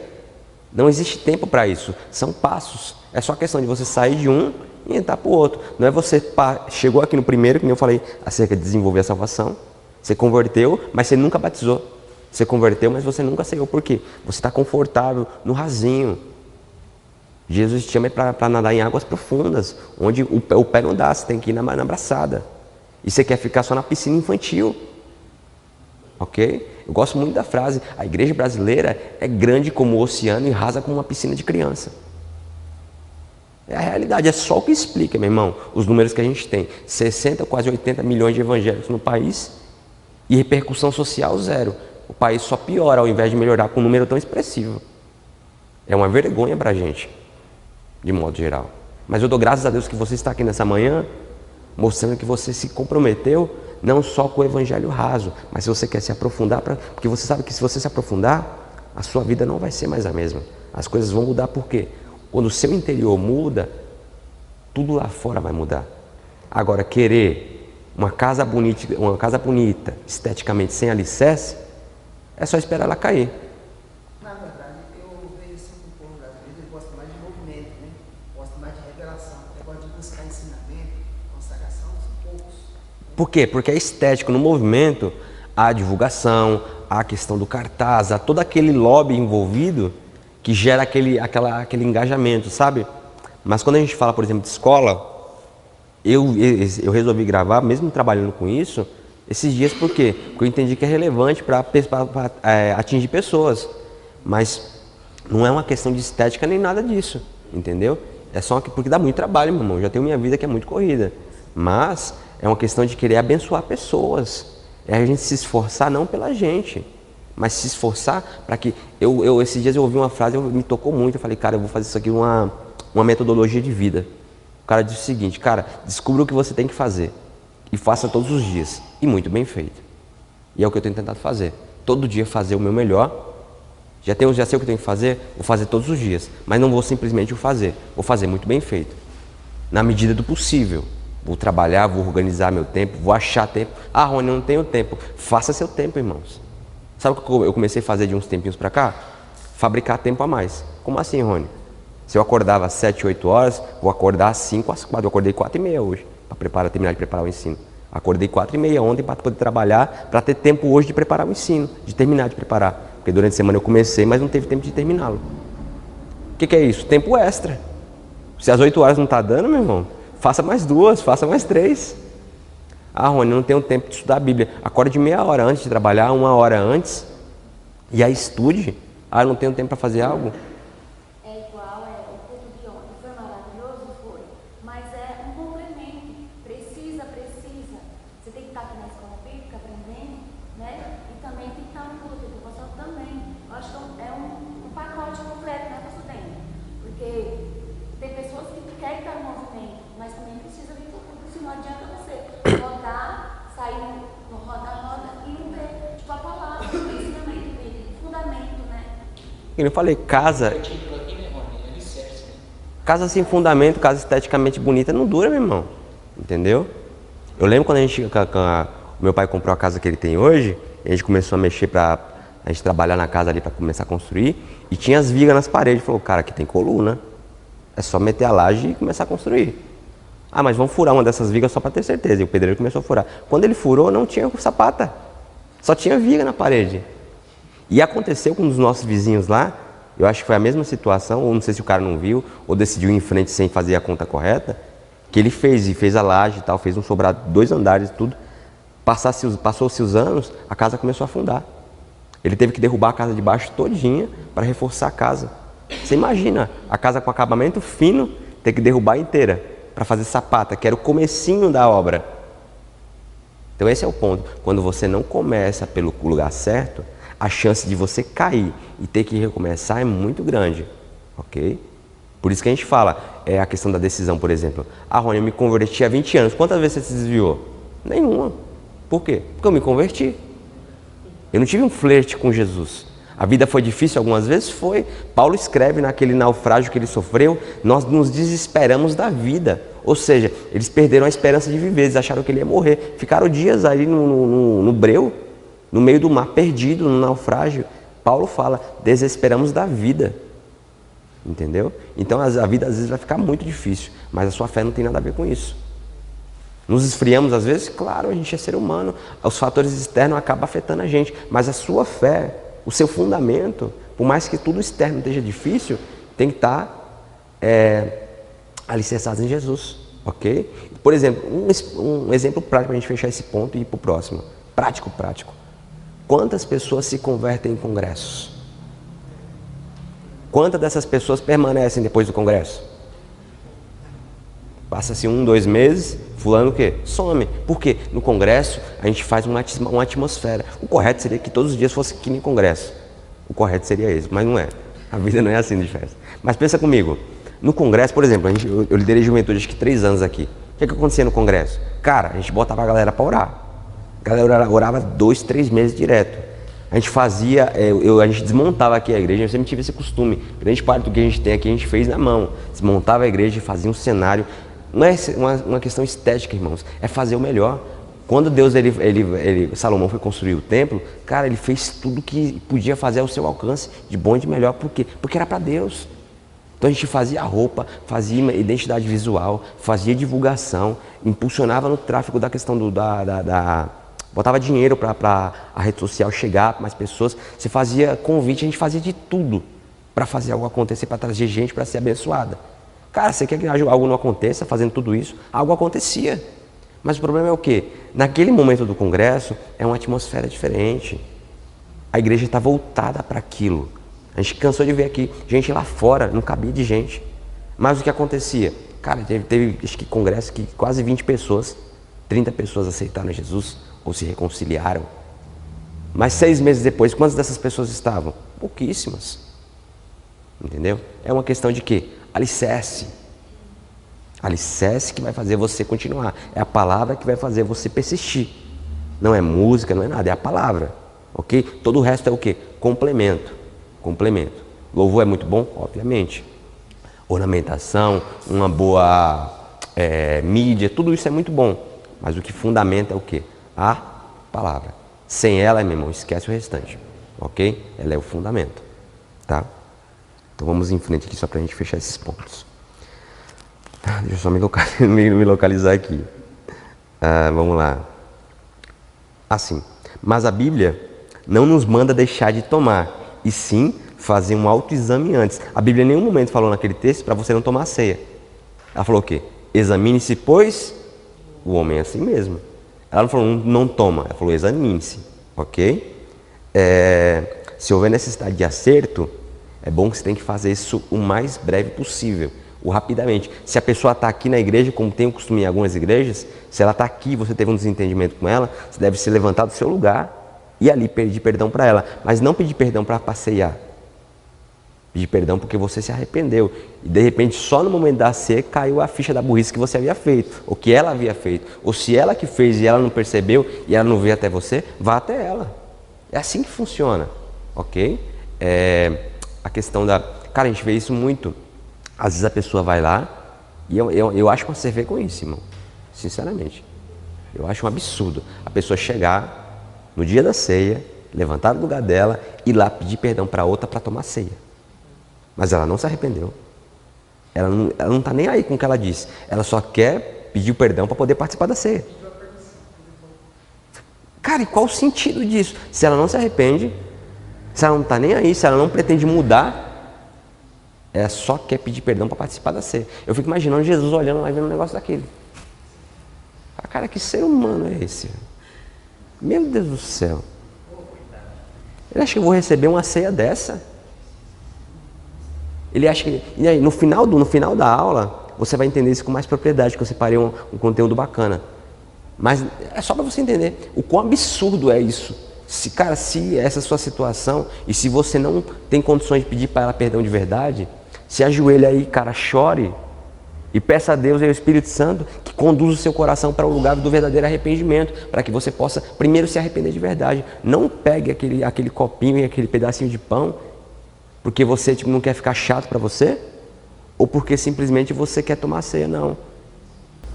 Não existe tempo para isso, são passos. É só questão de você sair de um e entrar para o outro. Não é você chegou aqui no primeiro, que nem eu falei, acerca de desenvolver a salvação. Você converteu, mas você nunca batizou. Você converteu, mas você nunca ceiou. Por quê? Você está confortável no rasinho. Jesus te chama para nadar em águas profundas, onde o pé não dá, você tem que ir na braçada. E você quer ficar só na piscina infantil. Ok? Eu gosto muito da frase, a igreja brasileira é grande como o oceano e rasa como uma piscina de criança. É a realidade, é só o que explica, meu irmão, os números que a gente tem. 60, quase 80 milhões de evangélicos no país e repercussão social zero. O país só piora ao invés de melhorar com um número tão expressivo. É uma vergonha para a gente, de modo geral. Mas eu dou graças a Deus que você está aqui nessa manhã, mostrando que você se comprometeu não só com o evangelho raso, mas se você quer se aprofundar, porque você sabe que se você se aprofundar, a sua vida não vai ser mais a mesma. As coisas vão mudar, por quê? Quando o seu interior muda, tudo lá fora vai mudar. Agora, querer uma casa bonita, esteticamente sem alicerce, é só esperar ela cair. Na verdade, eu vejo assim que o povo brasileiro ele gosta mais de movimento, né? Gosta mais de revelação, gosta de buscar ensinamento, consagração, são poucos. Por quê? Porque é estético. No movimento, há a divulgação, há a questão do cartaz, há todo aquele lobby envolvido que gera aquele engajamento, sabe? Mas quando a gente fala, por exemplo, de escola, eu resolvi gravar, mesmo trabalhando com isso, esses dias, por quê? Porque eu entendi que é relevante para atingir pessoas. Mas não é uma questão de estética nem nada disso, entendeu? É só porque dá muito trabalho, meu irmão. Eu já tenho minha vida que é muito corrida. Mas é uma questão de querer abençoar pessoas. É a gente se esforçar não pela gente, mas se esforçar para que... esses dias eu ouvi uma frase, me tocou muito. Eu falei, cara, eu vou fazer isso aqui uma metodologia de vida. O cara disse o seguinte, cara, descubra o que você tem que fazer e faça todos os dias. E muito bem feito. E é o que eu tenho tentado fazer. Todo dia fazer o meu melhor. Já sei o que eu tenho que fazer, vou fazer todos os dias. Mas não vou simplesmente o fazer. Vou fazer muito bem feito. Na medida do possível. Vou trabalhar, vou organizar meu tempo, vou achar tempo. Ah, Rony, eu não tenho tempo. Faça seu tempo, irmãos. Sabe o que eu comecei a fazer de uns tempinhos para cá? Fabricar tempo a mais. Como assim, Rony? Se eu acordava às 7, 8 horas, vou acordar às 5, às 4. Eu acordei 4h30 hoje, para terminar de preparar o ensino. Acordei 4h30 ontem para poder trabalhar, para ter tempo hoje de preparar o ensino, de terminar de preparar. Porque durante a semana eu comecei, mas não teve tempo de terminá-lo. O que é isso? Tempo extra. Se às 8 horas não está dando, meu irmão, faça mais 2, faça mais 3. Ah, Rony, eu não tenho tempo de estudar a Bíblia. Acorde de meia hora antes de trabalhar, 1 hora antes, e aí estude. Ah, eu não tenho tempo para fazer algo. O culto de ontem foi maravilhoso, foi, mas é um complemento, precisa, você tem que estar aqui na escola bíblica aprendendo, né, e também tem que estar no culto, eu posso também, eu acho que é um pacote completo, né, para o estudante, porque tem pessoas que querem estar no movimento, mas também precisa vir para o culto, senão não adianta você rodar, sair no roda e não ter, tipo, a palavra, o ensinamento bíblico, fundamento, né. Eu falei, casa sem fundamento, casa esteticamente bonita, não dura, meu irmão. Entendeu? Eu lembro quando meu pai comprou a casa que ele tem hoje, a gente começou a mexer para a gente trabalhar na casa ali para começar a construir, e tinha as vigas nas paredes. Ele falou, cara, aqui tem coluna. É só meter a laje e começar a construir. Ah, mas vamos furar uma dessas vigas só para ter certeza. E o pedreiro começou a furar. Quando ele furou, não tinha sapata. Só tinha viga na parede. E aconteceu com um dos nossos vizinhos lá, eu acho que foi a mesma situação, ou não sei se o cara não viu, ou decidiu ir em frente sem fazer a conta correta, que ele fez a laje e tal, fez um sobrado, 2 andares e tudo. Passou-se os anos, a casa começou a afundar. Ele teve que derrubar a casa de baixo todinha para reforçar a casa. Você imagina, a casa com acabamento fino, ter que derrubar inteira para fazer sapata, que era o comecinho da obra. Então esse é o ponto. Quando você não começa pelo lugar certo, a chance de você cair e ter que recomeçar é muito grande, ok? Por isso que a gente fala, a questão da decisão, por exemplo. Ah, Rony, eu me converti há 20 anos, quantas vezes você se desviou? Nenhuma. Por quê? Porque eu me converti. Eu não tive um flerte com Jesus. A vida foi difícil algumas vezes? Foi. Paulo escreve naquele naufrágio que ele sofreu, nós nos desesperamos da vida. Ou seja, eles perderam a esperança de viver, eles acharam que ele ia morrer. Ficaram dias ali no breu, no meio do mar, perdido, no naufrágio. Paulo fala, desesperamos da vida. Entendeu? Então a vida às vezes vai ficar muito difícil, mas a sua fé não tem nada a ver com isso. Nos esfriamos às vezes? Claro, a gente é ser humano, os fatores externos acabam afetando a gente, mas a sua fé, o seu fundamento, por mais que tudo externo esteja difícil, tem que estar alicerçado em Jesus, ok? Por exemplo, um exemplo prático para a gente fechar esse ponto e ir para o próximo. Prático. Quantas pessoas se convertem em congressos? Quantas dessas pessoas permanecem depois do congresso? Passa-se 1, 2 meses, fulano o quê? Some. Por quê? No congresso a gente faz uma atmosfera. O correto seria que todos os dias fosse que nem congresso. O correto seria esse, mas não é. A vida não é assim de festa. Mas pensa comigo, no congresso, por exemplo, eu liderei juventude acho que 3 anos aqui. O que acontecia no congresso? Cara, a gente botava a galera para orar. A galera orava 2, 3 meses direto. A gente fazia, a gente desmontava aqui a igreja, eu sempre tive esse costume. Grande parte do que a gente tem aqui a gente fez na mão. Desmontava a igreja e fazia um cenário. Não é uma questão estética, irmãos, é fazer o melhor. Quando Deus, Salomão foi construir o templo, cara, ele fez tudo que podia fazer ao seu alcance, de bom e de melhor. Por quê? Porque era para Deus. Então a gente fazia roupa, fazia identidade visual, fazia divulgação, impulsionava no tráfego da questão botava dinheiro para a rede social chegar para mais pessoas. Você fazia convite, a gente fazia de tudo para fazer algo acontecer, para trazer gente para ser abençoada. Cara, você quer que algo não aconteça fazendo tudo isso? Algo acontecia. Mas o problema é o quê? Naquele momento do congresso, é uma atmosfera diferente. A igreja está voltada para aquilo. A gente cansou de ver aqui gente lá fora, não cabia de gente. Mas o que acontecia? Cara, teve acho que congresso que quase 20 pessoas, 30 pessoas aceitaram Jesus ou se reconciliaram. Mas 6 meses depois, quantas dessas pessoas estavam? Pouquíssimas. Entendeu? É uma questão de quê? Alicerce. Alicerce que vai fazer você continuar. É a palavra que vai fazer você persistir. Não é música, não é nada, é a palavra. Ok? Todo o resto é o quê? Complemento. Louvor é muito bom? Obviamente. Ornamentação, uma boa mídia, tudo isso é muito bom. Mas o que fundamenta é o quê? A palavra. Sem ela, meu irmão, esquece o restante. Ok? Ela é o fundamento. Tá? Então vamos em frente aqui só para a gente fechar esses pontos. Deixa eu só me localizar aqui. Vamos lá. Assim. Mas a Bíblia não nos manda deixar de tomar, e sim fazer um autoexame antes. A Bíblia em nenhum momento falou naquele texto para você não tomar a ceia. Ela falou o quê? Examine-se, pois, o homem é assim mesmo. Ela não falou não toma, ela falou examine-se, ok? Se houver necessidade de acerto, é bom que você tem que fazer isso o mais breve possível, ou rapidamente. Se a pessoa está aqui na igreja, como tem o costume em algumas igrejas, se ela está aqui e você teve um desentendimento com ela, você deve se levantar do seu lugar e ali pedir perdão para ela, mas não pedir perdão para passear. Pedir perdão porque você se arrependeu e de repente só no momento da ceia caiu a ficha da burrice que você havia feito, ou que ela havia feito, ou se ela que fez e ela não percebeu e ela não veio até você, vá até ela. É assim que funciona, ok? A questão da... Cara, a gente vê isso muito. Às vezes a pessoa vai lá e eu acho uma cerveja com isso, irmão. Sinceramente. Eu acho um absurdo a pessoa chegar no dia da ceia, levantar do lugar dela e ir lá pedir perdão para outra para tomar ceia. Mas ela não se arrependeu. Ela não está nem aí com o que ela disse. Ela só quer pedir o perdão para poder participar da ceia. Cara, e qual o sentido disso? Se ela não se arrepende, se ela não está nem aí, se ela não pretende mudar, ela só quer pedir perdão para participar da ceia. Eu fico imaginando Jesus olhando lá e vendo um negócio daquele. Cara, que ser humano é esse? Meu Deus do céu. Ele acha que eu vou receber uma ceia dessa? Ele acha que... E aí, no final da aula, você vai entender isso com mais propriedade, que eu separei um conteúdo bacana. Mas é só para você entender o quão absurdo é isso. Se essa é a sua situação, e se você não tem condições de pedir para ela perdão de verdade, se ajoelha aí, cara, chore, e peça a Deus e ao Espírito Santo que conduza o seu coração para o lugar do verdadeiro arrependimento, para que você possa primeiro se arrepender de verdade. Não pegue aquele copinho e aquele pedacinho de pão porque você não quer ficar chato para você, ou porque simplesmente você quer tomar ceia, não.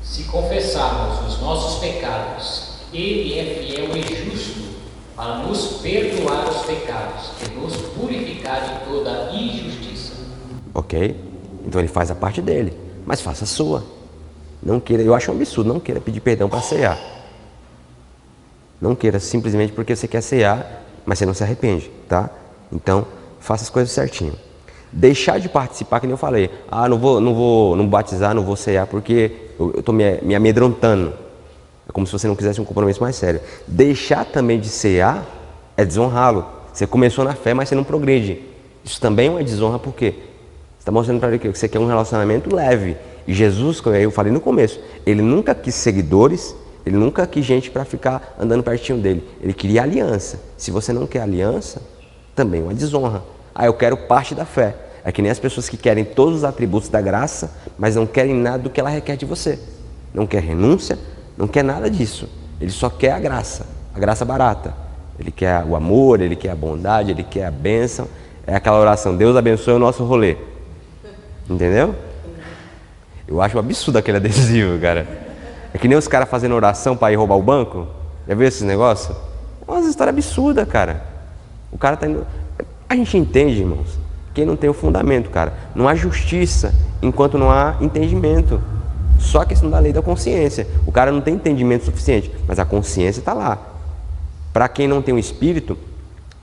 Se confessarmos os nossos pecados, Ele é fiel e justo para nos perdoar os pecados e nos purificar de toda injustiça. Ok? Então ele faz a parte dele, mas faça a sua. Não queira, eu acho um absurdo, não queira pedir perdão para cear. Não queira simplesmente porque você quer cear, mas você não se arrepende, tá? Então, faça as coisas certinho. Deixar de participar, que nem eu falei. Não vou batizar, não vou cear porque eu estou me amedrontando. É como se você não quisesse um compromisso mais sério. Deixar também de cear é desonrá-lo. Você começou na fé, mas você não progride. Isso também é uma desonra, por quê? Você está mostrando para ele que você quer um relacionamento leve. E Jesus, como eu falei no começo, ele nunca quis seguidores, ele nunca quis gente para ficar andando pertinho dele. Ele queria aliança. Se você não quer aliança, também é uma desonra. Eu quero parte da fé. É que nem as pessoas que querem todos os atributos da graça, mas não querem nada do que ela requer de você. Não quer renúncia, não quer nada disso. Ele só quer a graça barata. Ele quer o amor, ele quer a bondade, ele quer a bênção. É aquela oração, Deus abençoe o nosso rolê. Entendeu? Eu acho um absurdo aquele adesivo, cara. É que nem os caras fazendo oração para ir roubar o banco. Já viu esses negócios? É uma história absurda, cara. O cara tá indo... A gente entende, irmãos, quem não tem o fundamento, cara. Não há justiça enquanto não há entendimento. Só a questão da lei da consciência. O cara não tem entendimento suficiente, mas a consciência está lá. Para quem não tem o espírito,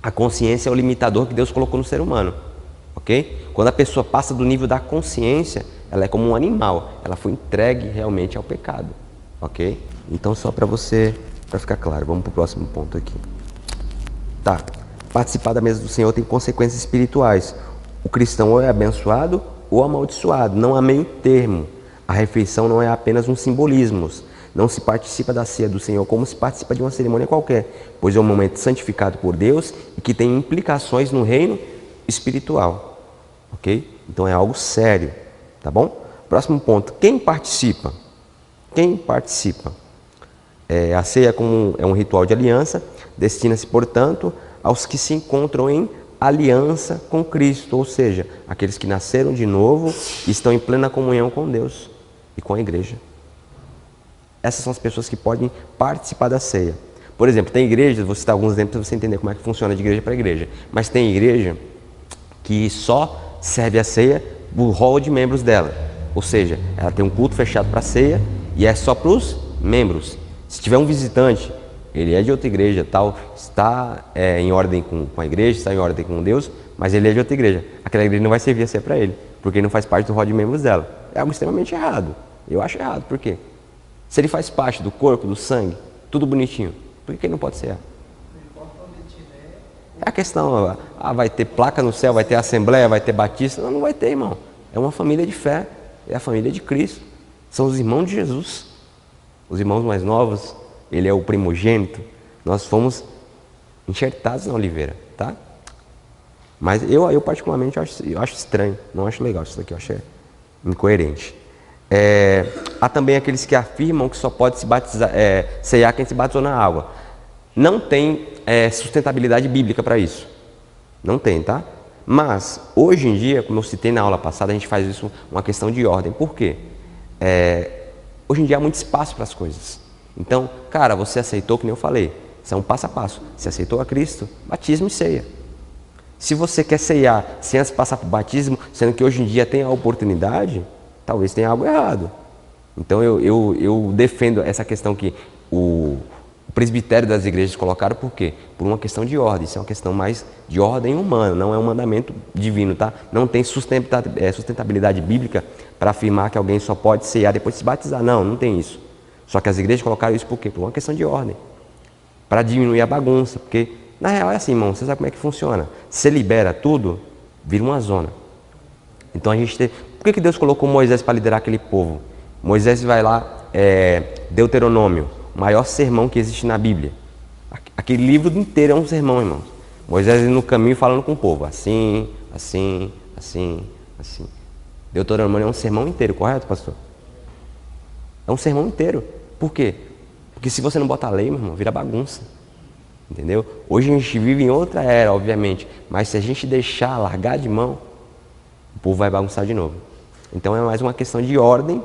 a consciência é o limitador que Deus colocou no ser humano. Ok? Quando a pessoa passa do nível da consciência, ela é como um animal. Ela foi entregue realmente ao pecado. Ok? Então, só para ficar claro, vamos para o próximo ponto aqui. Tá. Participar da mesa do Senhor tem consequências espirituais. O cristão ou é abençoado ou amaldiçoado. Não há meio termo. A refeição não é apenas um simbolismo. Não se participa da ceia do Senhor como se participa de uma cerimônia qualquer, pois é um momento santificado por Deus e que tem implicações no reino espiritual. Ok? Então é algo sério. Tá bom? Próximo ponto. Quem participa? Quem participa? A ceia é um ritual de aliança, destina-se, portanto, aos que se encontram em aliança com Cristo, ou seja, aqueles que nasceram de novo e estão em plena comunhão com Deus e com a igreja. Essas são as pessoas que podem participar da ceia. Por exemplo, tem igrejas, vou citar alguns exemplos para você entender como é que funciona de igreja para igreja, mas tem igreja que só serve a ceia do rol de membros dela, ou seja, ela tem um culto fechado para a ceia e é só para os membros. Se tiver um visitante, ele é de outra igreja, tal, está em ordem com a igreja, está em ordem com Deus, mas ele é de outra igreja. Aquela igreja não vai servir a ceia para ele, porque ele não faz parte do rol de membros dela. É algo extremamente errado. Eu acho errado. Por quê? Se ele faz parte do corpo, do sangue, tudo bonitinho, por que ele não pode cear? É a questão, vai ter placa no céu, vai ter assembleia, vai ter batista. Não, não vai ter, irmão. É uma família de fé, é a família de Cristo. São os irmãos de Jesus. Os irmãos mais novos, ele é o primogênito. Nós fomos enxertados na oliveira, tá? Mas eu particularmente eu acho estranho, não acho legal isso daqui, eu acho incoerente. Há também aqueles que afirmam que só pode se batizar, ceiar quem se batizou na água. Não tem sustentabilidade bíblica para isso. Não tem, tá? Mas, hoje em dia, como eu citei na aula passada, a gente faz isso uma questão de ordem. Por quê? Hoje em dia há muito espaço para as coisas. Então, cara, você aceitou, que nem eu falei, isso é um passo a passo. Você aceitou a Cristo, batismo e ceia. Se você quer ceiar sem antes passar por batismo, sendo que hoje em dia tem a oportunidade, talvez tenha algo errado. Então eu defendo essa questão que o presbitério das igrejas colocaram, por quê? Por uma questão de ordem. Isso é uma questão mais de ordem humana, não é um mandamento divino, tá? Não tem sustentabilidade bíblica para afirmar que alguém só pode ceiar depois de se batizar. Não, não tem isso. Só que as igrejas colocaram isso por quê? Por uma questão de ordem. Para diminuir a bagunça, porque na real é assim, irmão, você sabe como é que funciona. Se libera tudo, vira uma zona. Então a gente tem... Por que Deus colocou Moisés para liderar aquele povo? Moisés vai lá, Deuteronômio, o maior sermão que existe na Bíblia. Aquele livro inteiro é um sermão, irmãos. Moisés no caminho falando com o povo, assim, assim, assim, assim. Deuteronômio é um sermão inteiro, correto, pastor? É um sermão inteiro. Por quê? Porque se você não bota a lei, meu irmão, vira bagunça. Entendeu? Hoje a gente vive em outra era, obviamente, mas se a gente deixar, largar de mão, o povo vai bagunçar de novo. Então é mais uma questão de ordem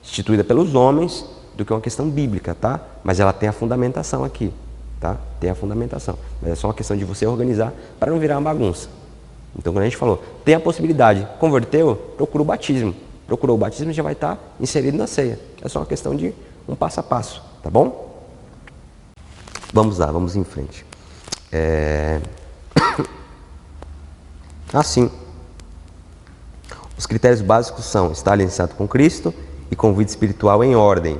instituída pelos homens do que uma questão bíblica, tá? Mas ela tem a fundamentação aqui, tá? Tem a fundamentação. Mas é só uma questão de você organizar para não virar uma bagunça. Então, quando a gente falou, tem a possibilidade, converteu, procura o batismo. Procurou o batismo e já vai estar inserido na ceia. É só uma questão de um passo a passo, tá bom? Vamos lá, vamos em frente. Assim, os critérios básicos são estar aliançado com Cristo e com vida espiritual em ordem.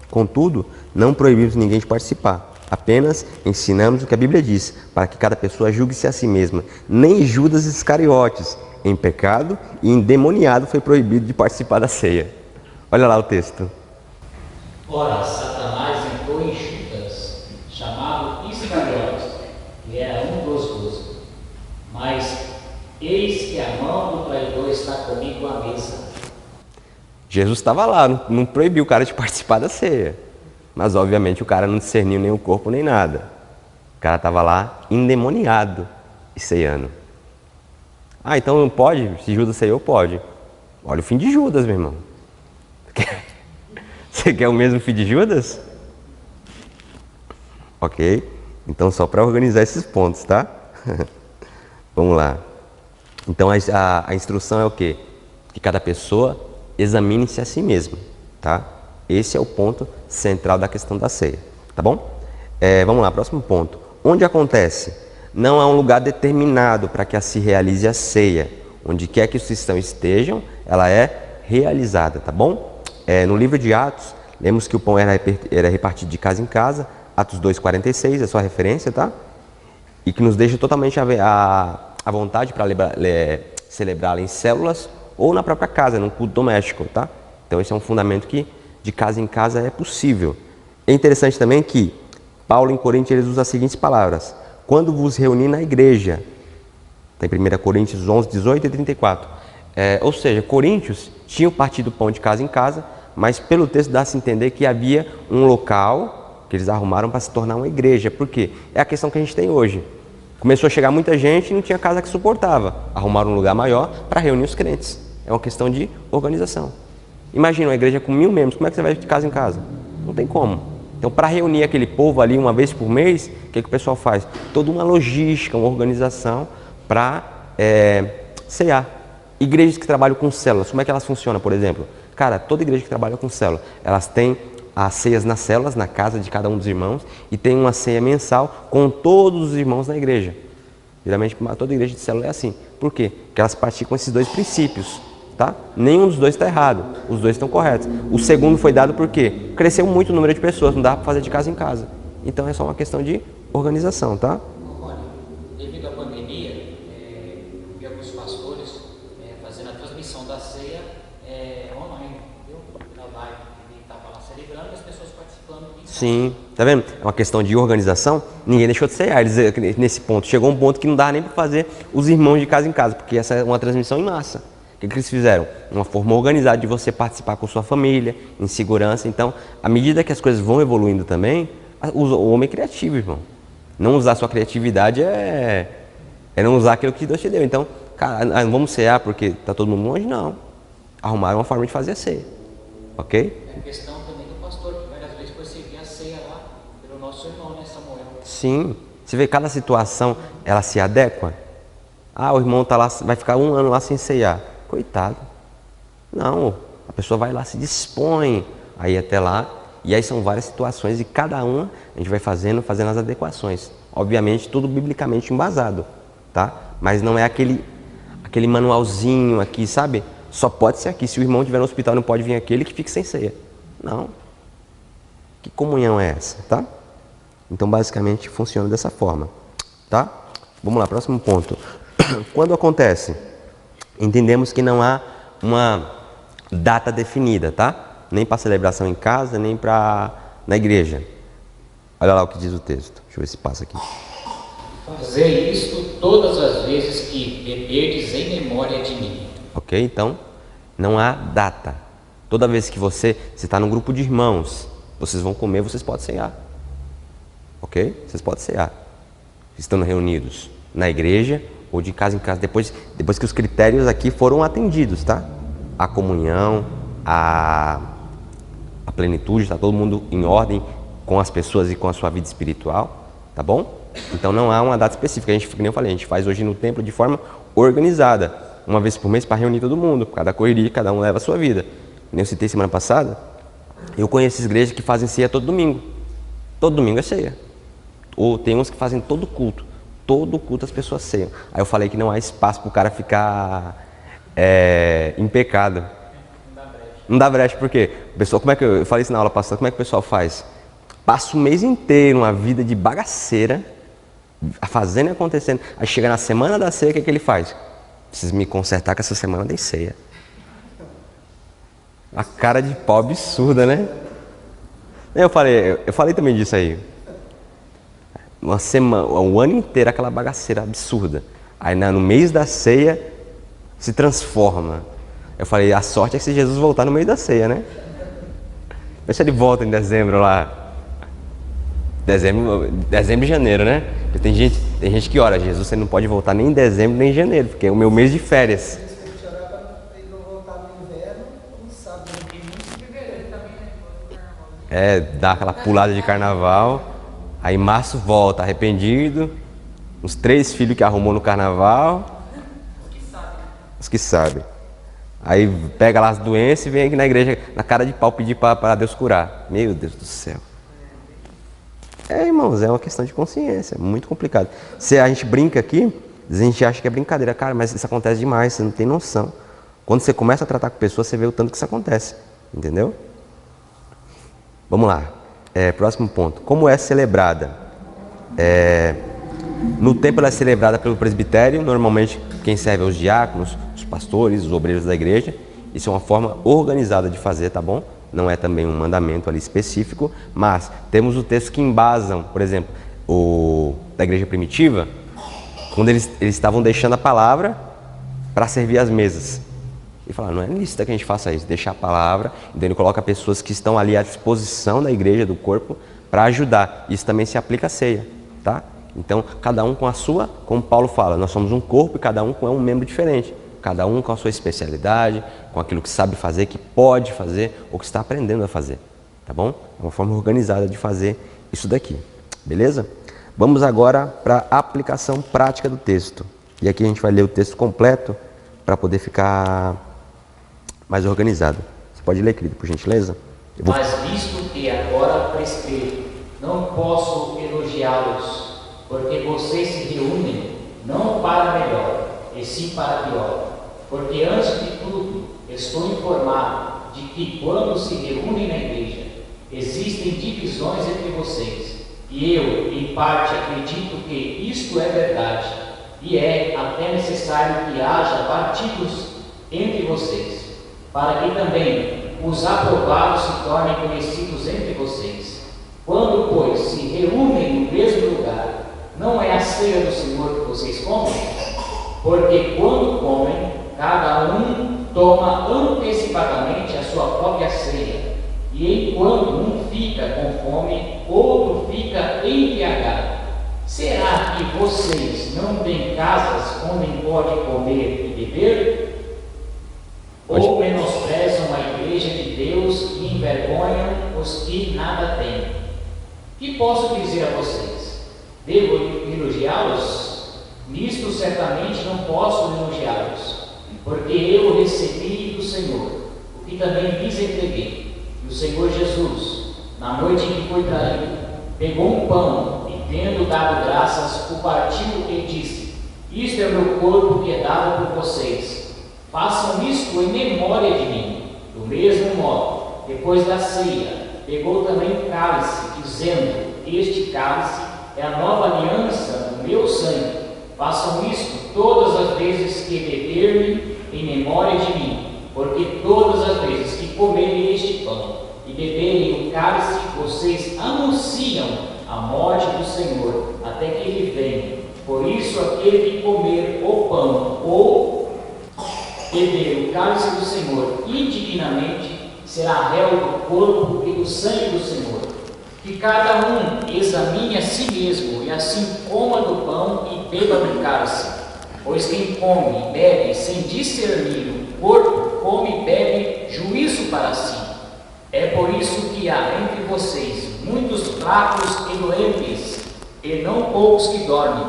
Contudo, não proibimos ninguém de participar. Apenas ensinamos o que a Bíblia diz, para que cada pessoa julgue-se a si mesma. Nem Judas Iscariotes, em pecado e endemoniado, foi proibido de participar da ceia. Olha lá o texto. Ora, Satanás entrou em Judas, chamado Iscariotes, que era um dos 12. Mas eis que a mão do traidor está comigo à mesa. Jesus estava lá, não proibiu o cara de participar da ceia. Mas, obviamente, o cara não discerniu nem o corpo nem nada. O cara estava lá endemoniado e ceando. Ah, então não pode? Se Judas ceiou, pode. Olha o fim de Judas, meu irmão. Você quer o mesmo fim de Judas? Ok? Então, só para organizar esses pontos, tá? Vamos lá. Então, a instrução é o quê? Que cada pessoa examine-se a si mesma, tá? Esse é o ponto central da questão da ceia, tá bom? Vamos lá, próximo ponto. Onde acontece? Não há um lugar determinado para que se realize a ceia. Onde quer que os cristãos estejam, ela é realizada, tá bom? No livro de Atos, lemos que o pão era repartido de casa em casa, Atos 2,46, é só a referência, tá? E que nos deixa totalmente à vontade para celebrá-la em células ou na própria casa, num culto doméstico, tá? Então esse é um fundamento que de casa em casa é possível. É interessante também que Paulo em Coríntios ele usa as seguintes palavras: quando vos reunir na igreja, tem 1 Coríntios 11, 18 e 34. Ou seja, Coríntios tinham partido pão de casa em casa, mas pelo texto dá-se a entender que havia um local que eles arrumaram para se tornar uma igreja. Por quê? É a questão que a gente tem hoje. Começou a chegar muita gente e não tinha casa que suportava. Arrumaram um lugar maior para reunir os crentes. É uma questão de organização. Imagina uma igreja com 1000 membros, como é que você vai de casa em casa? Não tem como. Então, para reunir aquele povo ali uma vez por mês, o que o pessoal faz? Toda uma logística, uma organização para cear. Igrejas que trabalham com células, como é que elas funcionam, por exemplo? Cara, toda igreja que trabalha com célula, elas têm as ceias nas células, na casa de cada um dos irmãos, e tem uma ceia mensal com todos os irmãos na igreja. Geralmente, toda igreja de célula é assim. Por quê? Porque elas praticam esses dois princípios. Tá? Nenhum dos dois está errado, os dois estão corretos. O segundo foi dado porque cresceu muito o número de pessoas, não dá para fazer de casa em casa. Então é só uma questão de organização, tá? Olha, devido à pandemia, vi alguns pastores fazendo a transmissão da ceia online, viu? Na live, ele estava lá celebrando e as pessoas participando. Sim, tá vendo? É uma questão de organização, ninguém deixou de cear. Nesse ponto, chegou um ponto que não dá nem para fazer os irmãos de casa em casa, porque essa é uma transmissão em massa. O que eles fizeram? Uma forma organizada de você participar com sua família, em segurança. Então, à medida que as coisas vão evoluindo também, o homem é criativo, irmão. Não usar sua criatividade é não usar aquilo que Deus te deu. Então, cara, não vamos cear porque está todo mundo longe? Não. Arrumaram uma forma de fazer a ceia. Ok? É questão também do pastor, que várias vezes foi servir a ceia lá pelo nosso irmão, né, Samuel? Sim. Você vê cada situação, ela se adequa. Ah, o irmão está lá, vai ficar 1 ano lá sem ceiar. Coitado. Não, a pessoa vai lá, se dispõe aí até lá, e aí são várias situações e cada uma a gente vai fazendo as adequações. Obviamente tudo biblicamente embasado, tá? Mas não é aquele manualzinho aqui, sabe? Só pode ser aqui. Se o irmão estiver no hospital não pode vir aqui, ele que fique sem ceia. Não. Que comunhão é essa, tá? Então basicamente funciona dessa forma, tá? Vamos lá, próximo ponto. Quando acontece? Entendemos que não há uma data definida, tá? Nem para celebração em casa, nem na igreja. Olha lá o que diz o texto. Deixa eu ver se passa aqui. Fazei isto todas as vezes que beberdes em memória de mim. Ok? Então, não há data. Toda vez que você está num grupo de irmãos, vocês vão comer, vocês podem cear. Ok? Vocês podem cear. Estando reunidos na igreja ou de casa em casa, depois que os critérios aqui foram atendidos, tá? A comunhão, a a plenitude, está todo mundo em ordem com as pessoas e com a sua vida espiritual, tá bom? Então não há uma data específica, a gente, como eu falei, a gente faz hoje no templo de forma organizada, uma vez por mês para reunir todo mundo, cada correria, cada um leva a sua vida. Como eu citei semana passada, eu conheço igrejas que fazem ceia todo domingo é ceia. Ou tem uns que fazem todo culto as pessoas ceiam. Aí eu falei que não há espaço para o cara ficar em pecado. Não dá brecha, por quê? O pessoal, como é que eu falei isso na aula passada, como é que o pessoal faz? Passa o mês inteiro uma vida de bagaceira, fazendo e acontecendo. Aí chega na semana da ceia, o que ele faz? Preciso me consertar que essa semana tem ceia. A cara de pau absurda, né? Eu falei também disso aí. Uma semana, um ano inteiro aquela bagaceira absurda. Aí no mês da ceia se transforma. Eu falei, a sorte é que se Jesus voltar no meio da ceia, né? Vê se ele volta em dezembro lá. Dezembro e janeiro, né? Porque tem gente que ora, Jesus, você não pode voltar nem em dezembro nem em janeiro, porque é o meu mês de férias. Dá aquela pulada de carnaval. Aí março volta arrependido, uns 3 filhos que arrumou no carnaval. Os que sabem. Aí pega lá as doenças e vem aqui na igreja, na cara de pau, pedir para Deus curar. Meu Deus do céu. Irmãos, é uma questão de consciência, muito complicado. Se a gente brinca aqui, a gente acha que é brincadeira. Cara, mas isso acontece demais, você não tem noção. Quando você começa a tratar com pessoas, você vê o tanto que isso acontece. Entendeu? Vamos lá. Próximo ponto. Como é celebrada? No templo ela é celebrada pelo presbitério. Normalmente quem serve é os diáconos, os pastores, os obreiros da igreja. Isso é uma forma organizada de fazer, tá bom? Não é também um mandamento ali específico, mas temos o texto que embasam, por exemplo, da igreja primitiva, quando eles estavam deixando a palavra para servir as mesas. E falaram, não é lícito que a gente faça isso, deixar a palavra, então ele coloca pessoas que estão ali à disposição da igreja, do corpo, para ajudar. Isso também se aplica à ceia, tá? Então, cada um com a sua, como Paulo fala, nós somos um corpo e cada um com um membro diferente. Cada um com a sua especialidade, com aquilo que sabe fazer, que pode fazer ou que está aprendendo a fazer, tá bom? É uma forma organizada de fazer isso daqui, beleza? Vamos agora para a aplicação prática do texto. E aqui a gente vai ler o texto completo para poder ficar mais organizado. Você pode ler, querido, por gentileza? Mas visto que agora prescrevo, não posso elogiá-los, porque vocês se reúnem não para melhor, e sim para pior. Porque antes de tudo, estou informado de que quando se reúnem na igreja, existem divisões entre vocês. E eu, em parte, acredito que isto é verdade, e é até necessário que haja partidos entre vocês, para que também os aprovados se tornem conhecidos entre vocês. Quando, pois, se reúnem no mesmo lugar, não é a ceia do Senhor que vocês comem? Porque quando comem, cada um toma antecipadamente a sua própria ceia, e enquanto um fica com fome, outro fica embriagado. Será que vocês não têm casas onde pode comer e beber? Ou menosprezam a igreja de Deus e envergonham os que nada têm? Que posso dizer a vocês? Devo elogiá-los? Nisto certamente não posso elogiá-los, porque eu recebi do Senhor o que também lhes entreguei. E o Senhor Jesus, na noite em que foi traído, pegou um pão e, tendo dado graças, o partiu e disse: isto é o meu corpo que é dado por vocês. Façam isto em memória de mim. Do mesmo modo, depois da ceia, pegou também o cálice, dizendo: este cálice é a nova aliança no meu sangue. Façam isto todas as vezes que beberem em memória de mim, porque todas as vezes que comerem este pão e beberem o cálice, vocês anunciam a morte do Senhor até que ele venha. Por isso, aquele que comer o pão ou beber o cálice do Senhor indignamente será réu do corpo e do sangue do Senhor. Que cada um examine a si mesmo e assim coma do pão e beba do cálice. Pois quem come e bebe sem discernir o corpo, come e bebe juízo para si. É por isso que há entre vocês muitos fracos e doentes, e não poucos que dormem.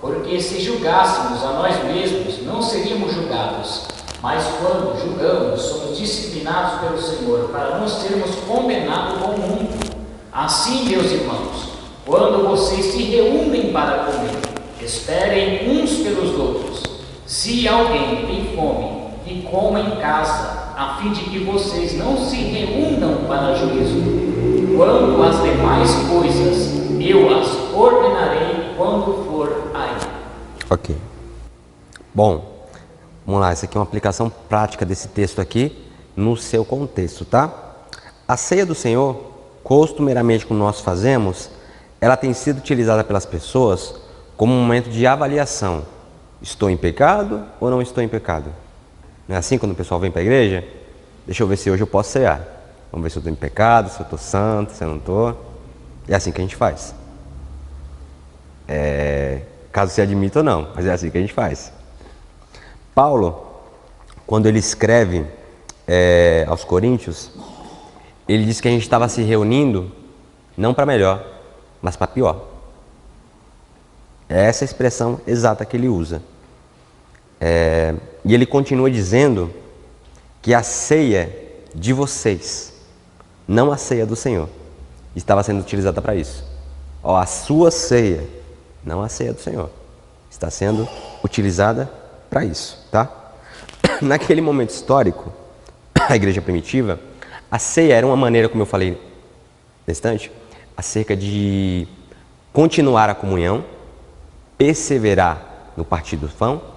Porque se julgássemos a nós mesmos, não seríamos julgados. Mas quando julgamos, somos disciplinados pelo Senhor, para não sermos condenados com o mundo. Assim, meus irmãos, quando vocês se reúnem para comer, esperem uns pelos outros. Se alguém tem fome, que coma em casa, a fim de que vocês não se reúnam para juízo. Quanto às demais coisas, eu as ordenarei quando for aí. Ok. Bom, vamos lá. Essa aqui é uma aplicação prática desse texto aqui no seu contexto, tá? A ceia do Senhor, costumeiramente como nós fazemos, ela tem sido utilizada pelas pessoas como um momento de avaliação. Estou em pecado ou não estou em pecado? Não é assim quando o pessoal vem para a igreja? Deixa eu ver se hoje eu posso cear. Vamos ver se eu estou em pecado, se eu estou santo, se eu não estou. É assim que a gente faz. Caso se admita ou não, mas é assim que a gente faz. Paulo, quando ele escreve aos Coríntios, ele diz que a gente estava se reunindo não para melhor, mas para pior. É essa a expressão exata que ele usa. E ele continua dizendo que a ceia de vocês, não a ceia do Senhor, estava sendo utilizada para isso. A sua ceia, não a ceia do Senhor, está sendo utilizada para isso, tá? Naquele momento histórico, a igreja primitiva, a ceia era uma maneira, como eu falei no instante, acerca de continuar a comunhão, perseverar no partir do pão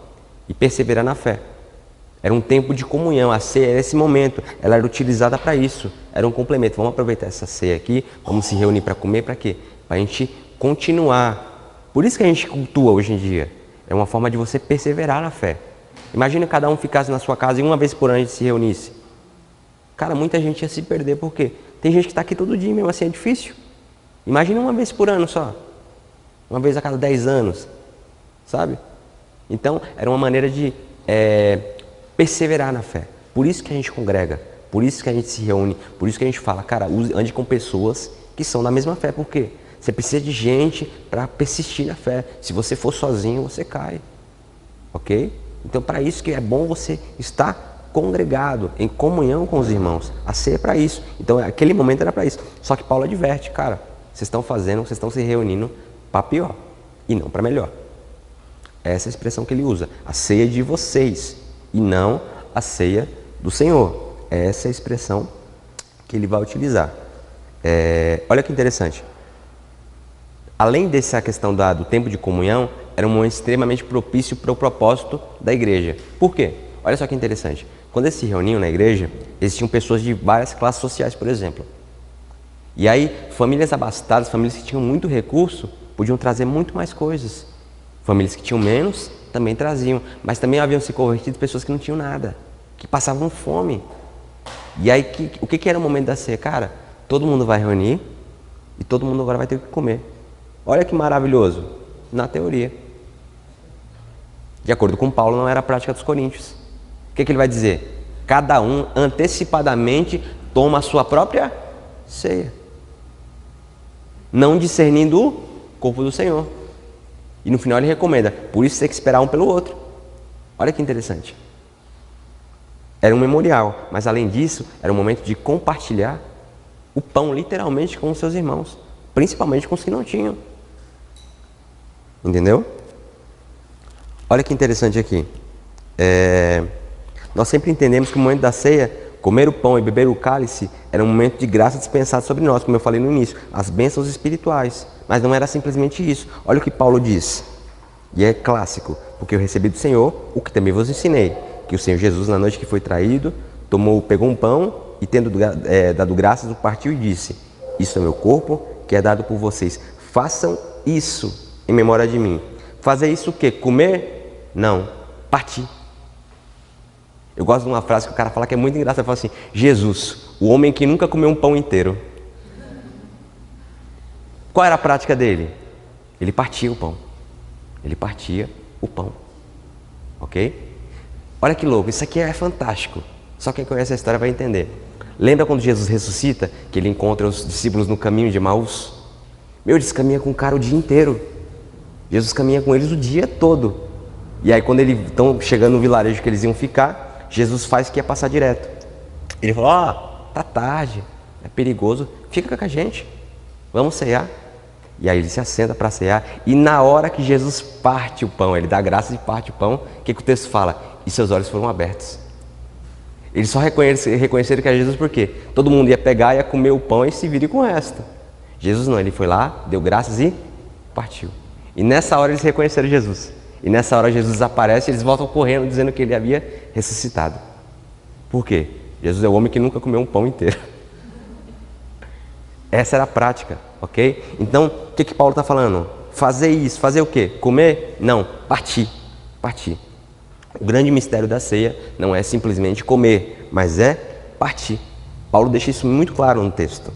e perseverar na fé. Era um tempo de comunhão, a ceia era esse momento, ela era utilizada para isso, era um complemento. Vamos aproveitar essa ceia aqui, vamos se reunir para comer, para quê? Para a gente continuar. Por isso que a gente cultua hoje em dia, é uma forma de você perseverar na fé. Imagina cada um ficasse na sua casa e uma vez por ano a gente se reunisse. Cara, muita gente ia se perder, por quê? Tem gente que está aqui todo dia, mesmo assim é difícil. Imagina uma vez por ano só, uma vez a cada 10 anos, sabe? Então, era uma maneira de perseverar na fé. Por isso que a gente congrega, por isso que a gente se reúne, por isso que a gente fala, cara, ande com pessoas que são da mesma fé. Por quê? Você precisa de gente para persistir na fé. Se você for sozinho, você cai. Ok? Então, para isso que é bom você estar congregado, em comunhão com os irmãos. A ceia é para isso. Então, aquele momento era para isso. Só que Paulo adverte, cara, vocês estão se reunindo para pior e não para melhor. Essa é a expressão que ele usa. A ceia de vocês e não a ceia do Senhor. Essa é a expressão que ele vai utilizar. Olha que interessante. Além dessa questão do tempo de comunhão, era um momento extremamente propício para o propósito da igreja. Por quê? Olha só que interessante. Quando eles se reuniam na igreja, existiam pessoas de várias classes sociais, por exemplo. E aí, famílias abastadas, famílias que tinham muito recurso, podiam trazer muito mais coisas. Famílias que tinham menos também traziam, mas também haviam se convertido pessoas que não tinham nada, que passavam fome. E aí, o que era o momento da ceia? Cara, todo mundo vai reunir e todo mundo agora vai ter que comer. Olha que maravilhoso, na teoria. De acordo com Paulo, não era a prática dos coríntios. O que ele vai dizer? Cada um antecipadamente toma a sua própria ceia, não discernindo o corpo do Senhor. E no final ele recomenda, por isso tem que esperar um pelo outro. Olha que interessante. Era um memorial, mas além disso, era um momento de compartilhar o pão literalmente com os seus irmãos, principalmente com os que não tinham. Entendeu? Olha que interessante aqui. Nós sempre entendemos que o momento da ceia, comer o pão e beber o cálice, era um momento de graça dispensado sobre nós, como eu falei no início, as bênçãos espirituais. Mas não era simplesmente isso. Olha o que Paulo diz, e é clássico, porque eu recebi do Senhor o que também vos ensinei, que o Senhor Jesus, na noite que foi traído, pegou um pão e, tendo dado graças, o partiu e disse, isso é meu corpo, que é dado por vocês. Façam isso em memória de mim. Fazer isso o quê? Comer? Não. Partir. Eu gosto de uma frase que o cara fala que é muito engraçada. Ele fala assim, Jesus, o homem que nunca comeu um pão inteiro. Qual era a prática dele? Ele partia o pão. Ele partia o pão. Ok? Olha que louco, isso aqui é fantástico. Só quem conhece a história vai entender. Lembra quando Jesus ressuscita, que ele encontra os discípulos no caminho de Emaús? Eles caminham com o cara o dia inteiro. Jesus caminha com eles o dia todo. E aí quando eles estão chegando no vilarejo que eles iam ficar, Jesus faz que ia passar direto. Ele falou, tá tarde, é perigoso, fica com a gente, vamos cear. E aí ele se assenta para cear, e na hora que Jesus parte o pão, ele dá graças e parte o pão, o que o texto fala? E seus olhos foram abertos. Eles só reconheceram que era Jesus porque todo mundo ia pegar, ia comer o pão e se viria com o resto. Jesus não, ele foi lá, deu graças e partiu. E nessa hora eles reconheceram Jesus. E nessa hora Jesus aparece e eles voltam correndo dizendo que ele havia ressuscitado. Por quê? Jesus é o homem que nunca comeu um pão inteiro. Essa era a prática, ok? Então, o que Paulo está falando? Fazer isso, fazer o quê? Comer? Não, partir. Partir. O grande mistério da ceia não é simplesmente comer, mas é partir. Paulo deixa isso muito claro no texto.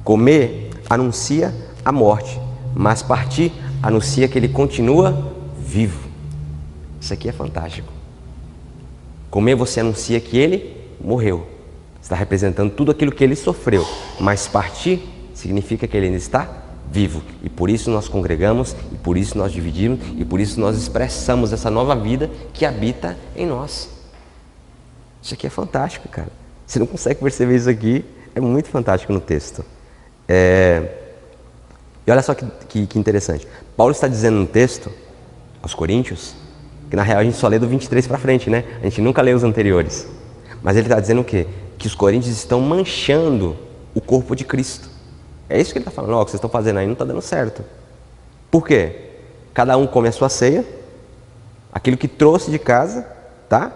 Comer anuncia a morte, mas partir anuncia que ele continua vivo. Isso aqui é fantástico. Comer você anuncia que ele morreu. Está representando tudo aquilo que ele sofreu, mas partir significa que ele ainda está vivo. E por isso nós congregamos, e por isso nós dividimos, e por isso nós expressamos essa nova vida que habita em nós. Isso aqui é fantástico, cara. Você não consegue perceber isso aqui? É muito fantástico no texto. E olha só que interessante. Paulo está dizendo no texto, aos Coríntios, que na real a gente só lê do 23 para frente, né? A gente nunca lê os anteriores. Mas ele está dizendo o quê? Que os coríntios estão manchando o corpo de Cristo. É isso que ele está falando. O que vocês estão fazendo aí não está dando certo. Por quê? Cada um come a sua ceia, aquilo que trouxe de casa, tá?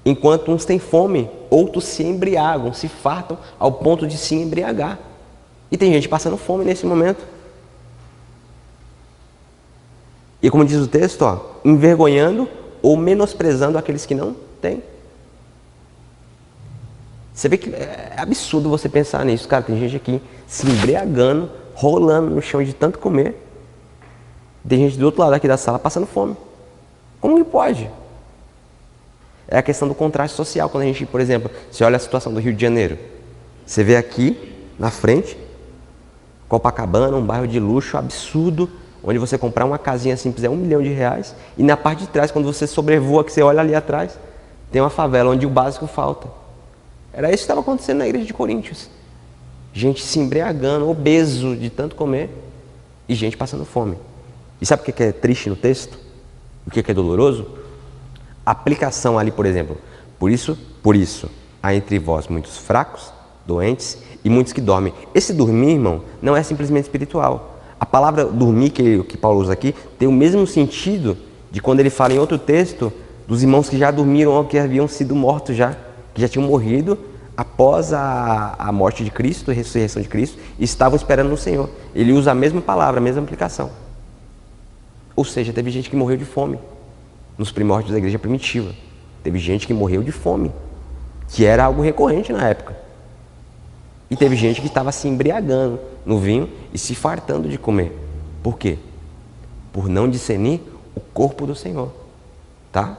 Enquanto uns têm fome, outros se embriagam, se fartam ao ponto de se embriagar. E tem gente passando fome nesse momento. E como diz o texto, envergonhando ou menosprezando aqueles que não têm. Você vê que é absurdo você pensar nisso, cara. Tem gente aqui se embriagando, rolando no chão de tanto comer. Tem gente do outro lado aqui da sala passando fome. Como que pode? É a questão do contraste social. Quando a gente, por exemplo, você olha a situação do Rio de Janeiro. Você vê aqui, na frente, Copacabana, um bairro de luxo absurdo, onde você comprar uma casinha simples é R$1 milhão. E na parte de trás, quando você sobrevoa, que você olha ali atrás, tem uma favela onde o básico falta. Era isso que estava acontecendo na igreja de Coríntios. Gente se embriagando, obeso de tanto comer, e gente passando fome. E sabe o que é triste no texto? O que é doloroso? A aplicação ali, por exemplo. Por isso, há entre vós muitos fracos, doentes e muitos que dormem. Esse dormir, irmão, não é simplesmente espiritual. A palavra dormir que Paulo usa aqui tem o mesmo sentido de quando ele fala em outro texto dos irmãos que já dormiram ou que haviam sido mortos já, que já tinham morrido após a morte de Cristo, a ressurreição de Cristo, e estavam esperando no Senhor. Ele usa a mesma palavra, a mesma aplicação. Ou seja, teve gente que morreu de fome nos primórdios da igreja primitiva. Teve gente que morreu de fome, que era algo recorrente na época. E teve gente que estava se embriagando no vinho e se fartando de comer. Por quê? Por não discernir o corpo do Senhor. Tá?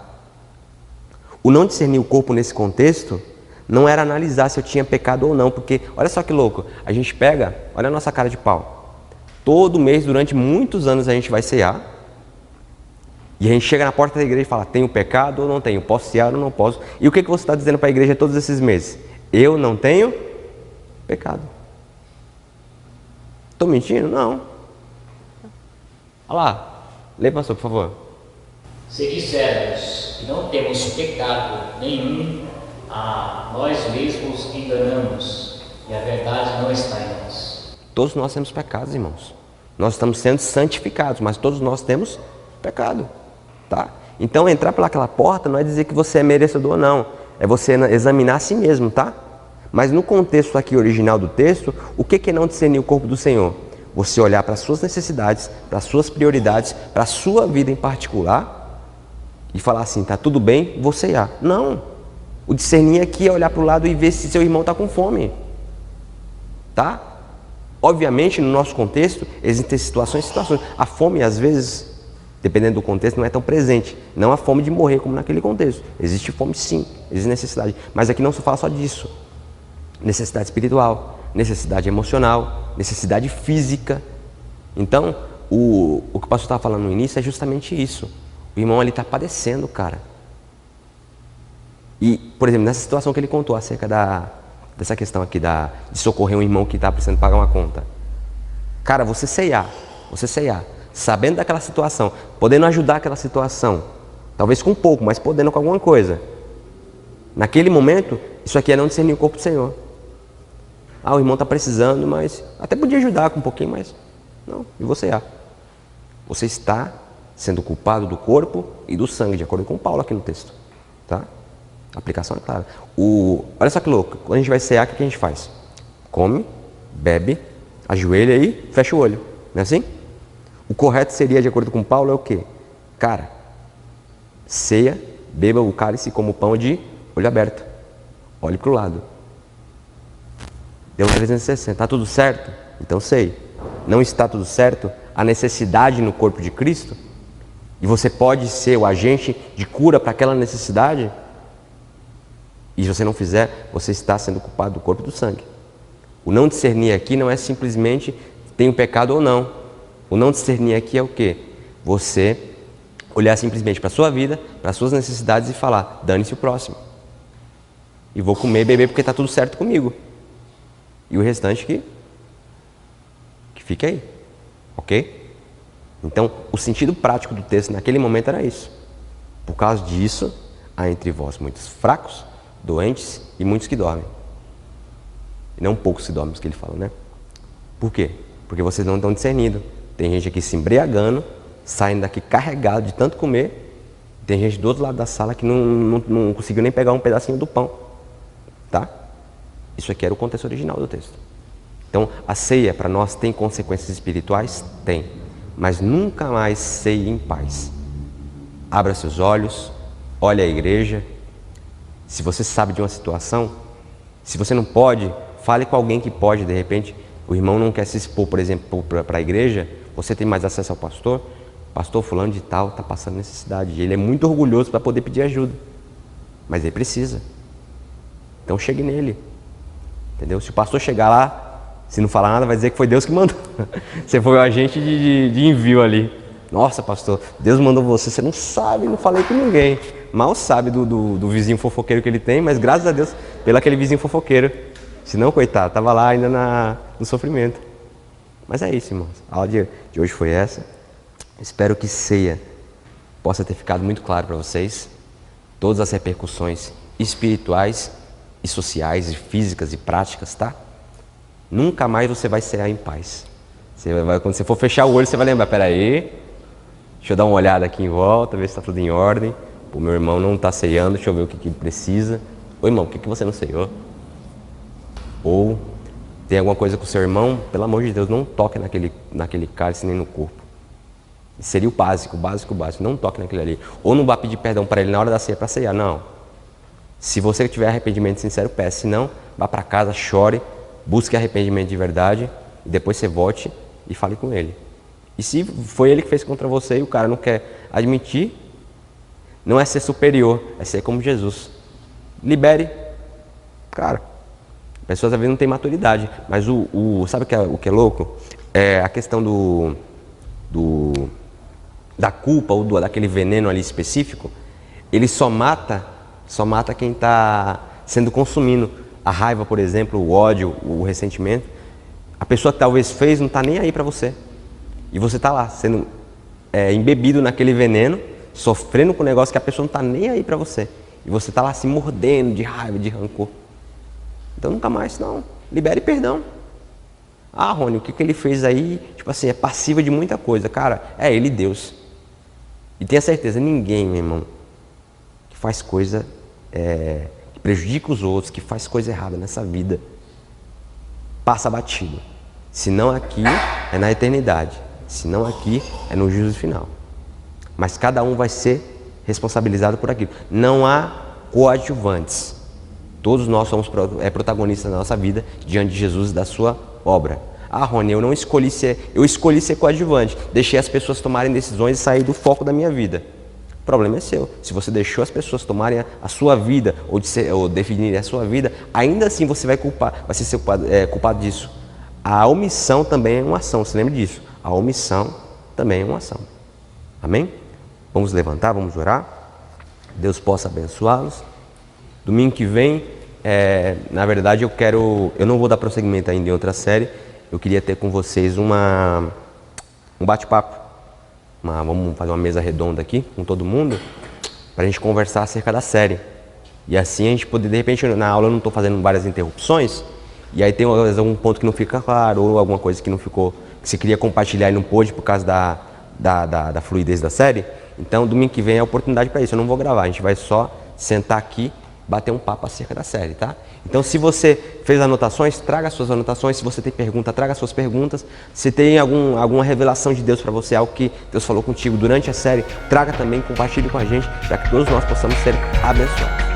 O não discernir o corpo nesse contexto não era analisar se eu tinha pecado ou não, porque olha só que louco, a gente pega, olha a nossa cara de pau. Todo mês, durante muitos anos, a gente vai cear e a gente chega na porta da igreja e fala, tenho pecado ou não tenho? Posso cear ou não posso? E o que você está dizendo para a igreja todos esses meses? Eu não tenho pecado. Estou mentindo? Não. Olha lá, lê, pastor, por favor. Se dissermos que não temos pecado nenhum, a nós mesmos enganamos, e a verdade não está em nós. Todos nós temos pecados, irmãos. Nós estamos sendo santificados, mas todos nós temos pecado. Tá? Então, entrar pelaquela porta não é dizer que você é merecedor, não. É você examinar a si mesmo, tá? Mas no contexto aqui original do texto, o que é não discernir o corpo do Senhor? Você olhar para as suas necessidades, para as suas prioridades, para a sua vida em particular e falar assim, tá tudo bem, vou ceiar. Não. O discernir aqui é olhar para o lado e ver se seu irmão está com fome. Tá? Obviamente, no nosso contexto, existem situações e situações. A fome, às vezes, dependendo do contexto, não é tão presente. Não a fome de morrer como naquele contexto. Existe fome sim, existe necessidade. Mas aqui não se fala só disso. necessidade espiritual, necessidade emocional, necessidade física. Então, o que o pastor estava falando no início é justamente isso. O irmão ali está padecendo, cara. E, por exemplo, nessa situação que ele contou acerca dessa questão aqui de socorrer um irmão que está precisando pagar uma conta. Cara, você ceiar, sabendo daquela situação, podendo ajudar aquela situação, talvez com pouco, mas podendo com alguma coisa. Naquele momento, isso aqui é não discernir o corpo do Senhor. Ah, o irmão está precisando, mas até podia ajudar com um pouquinho, mas não, e você ceiar. Você está sendo culpado do corpo e do sangue, de acordo com Paulo aqui no texto. Tá? A aplicação é clara. Olha só que louco, quando a gente vai cear, o que a gente faz? Come, bebe, ajoelha e fecha o olho. Não é assim? O correto seria, de acordo com Paulo, é o quê? Cara, ceia, beba o cálice como pão de olho aberto. Olhe para o lado. Deu 360. Está tudo certo? Então sei. Não está tudo certo? A necessidade no corpo de Cristo? E você pode ser o agente de cura para aquela necessidade? E se você não fizer, você está sendo culpado do corpo e do sangue. O não discernir aqui não é simplesmente tem um pecado ou não. O não discernir aqui é o quê? Você olhar simplesmente para a sua vida, para as suas necessidades e falar, dane-se o próximo. E vou comer e beber porque está tudo certo comigo. E o restante que fique aí. Ok? Então, o sentido prático do texto naquele momento era isso. Por causa disso, há entre vós muitos fracos, doentes e muitos que dormem. E não poucos que dormem, que ele fala, né? Por quê? Porque vocês não estão discernindo. Tem gente aqui se embriagando, saindo daqui carregado de tanto comer. Tem gente do outro lado da sala que não conseguiu nem pegar um pedacinho do pão. Tá? Isso aqui era o contexto original do texto. Então, a ceia para nós tem consequências espirituais? Tem. Mas nunca mais ceie em paz. Abra seus olhos, olhe a igreja. Se você sabe de uma situação, se você não pode, fale com alguém que pode. De repente, o irmão não quer se expor, por exemplo, para a igreja. Você tem mais acesso ao pastor. Pastor fulano de tal está passando necessidade. Ele é muito orgulhoso para poder pedir ajuda. Mas ele precisa. Então chegue nele. Entendeu? Se o pastor chegar lá, se não falar nada, vai dizer que foi Deus que mandou. Você foi o agente de envio ali. Nossa, pastor, Deus mandou você não sabe, não falei com ninguém. Mal sabe do vizinho fofoqueiro que ele tem, mas graças a Deus, pelo aquele vizinho fofoqueiro. Senão, coitado, estava lá ainda no sofrimento. Mas é isso, irmãos. A aula de hoje foi essa. Espero que ceia possa ter ficado muito claro para vocês. Todas as repercussões espirituais e sociais e físicas e práticas, tá? Nunca mais você vai cear em paz. Quando você for fechar o olho, você vai lembrar, peraí, deixa eu dar uma olhada aqui em volta, ver se está tudo em ordem. O meu irmão não está ceando, deixa eu ver o que ele precisa. Ô irmão, por que você não ceou? Ou tem alguma coisa com o seu irmão, pelo amor de Deus, não toque naquele cálice nem no corpo. Seria o básico, não toque naquele ali. Ou não vá pedir perdão para ele na hora da ceia para ceiar, não. Se você tiver arrependimento sincero, peça. Se não, vá para casa, chore, busque arrependimento de verdade, e depois você volte e fale com ele. E se foi ele que fez contra você e o cara não quer admitir, não é ser superior, é ser como Jesus. Libere. Cara, pessoas às vezes não têm maturidade, mas sabe o que é louco? É a questão da culpa ou daquele veneno ali específico, ele só mata quem está sendo consumindo. A raiva, por exemplo, o ódio, o ressentimento. A pessoa que talvez fez não está nem aí para você. E você está lá, sendo embebido naquele veneno, sofrendo com um negócio que a pessoa não está nem aí para você. E você está lá se mordendo de raiva, de rancor. Então nunca mais, não. Libere perdão. Ah, Rony, o que ele fez aí, tipo assim, é passiva de muita coisa. Cara, é ele Deus. E tenha certeza, ninguém, meu irmão, que faz coisa, que prejudica os outros, que faz coisa errada nessa vida, passa batido. Se não aqui, é na eternidade. Se não aqui, é no juízo final. Mas cada um vai ser responsabilizado por aquilo. Não há coadjuvantes. Todos nós somos protagonistas da nossa vida diante de Jesus e da sua obra. Ah, Rony, eu escolhi ser coadjuvante. Deixei as pessoas tomarem decisões e sair do foco da minha vida. o problema é seu. Se você deixou as pessoas tomarem a sua vida ou definirem a sua vida, ainda assim você vai ser culpado disso. A omissão também é uma ação, você lembra disso? A omissão também é uma ação. Amém? Vamos levantar, vamos orar. Deus possa abençoá-los. Domingo que vem, na verdade eu não vou dar prosseguimento ainda em outra série. Eu queria ter com vocês um bate-papo. Vamos fazer uma mesa redonda aqui com todo mundo para a gente conversar acerca da série. E assim a gente poder, de repente, na aula eu não estou fazendo várias interrupções, e aí tem algum ponto que não fica claro, ou alguma coisa que não ficou, que você queria compartilhar e não pôde por causa da fluidez da série. Então, domingo que vem é a oportunidade para isso. Eu não vou gravar, a gente vai só sentar aqui, bater um papo acerca da série, tá? Então, se você fez anotações, traga suas anotações. Se você tem pergunta, traga suas perguntas. Se tem alguma revelação de Deus para você, algo que Deus falou contigo durante a série, traga também, compartilhe com a gente, para que todos nós possamos ser abençoados.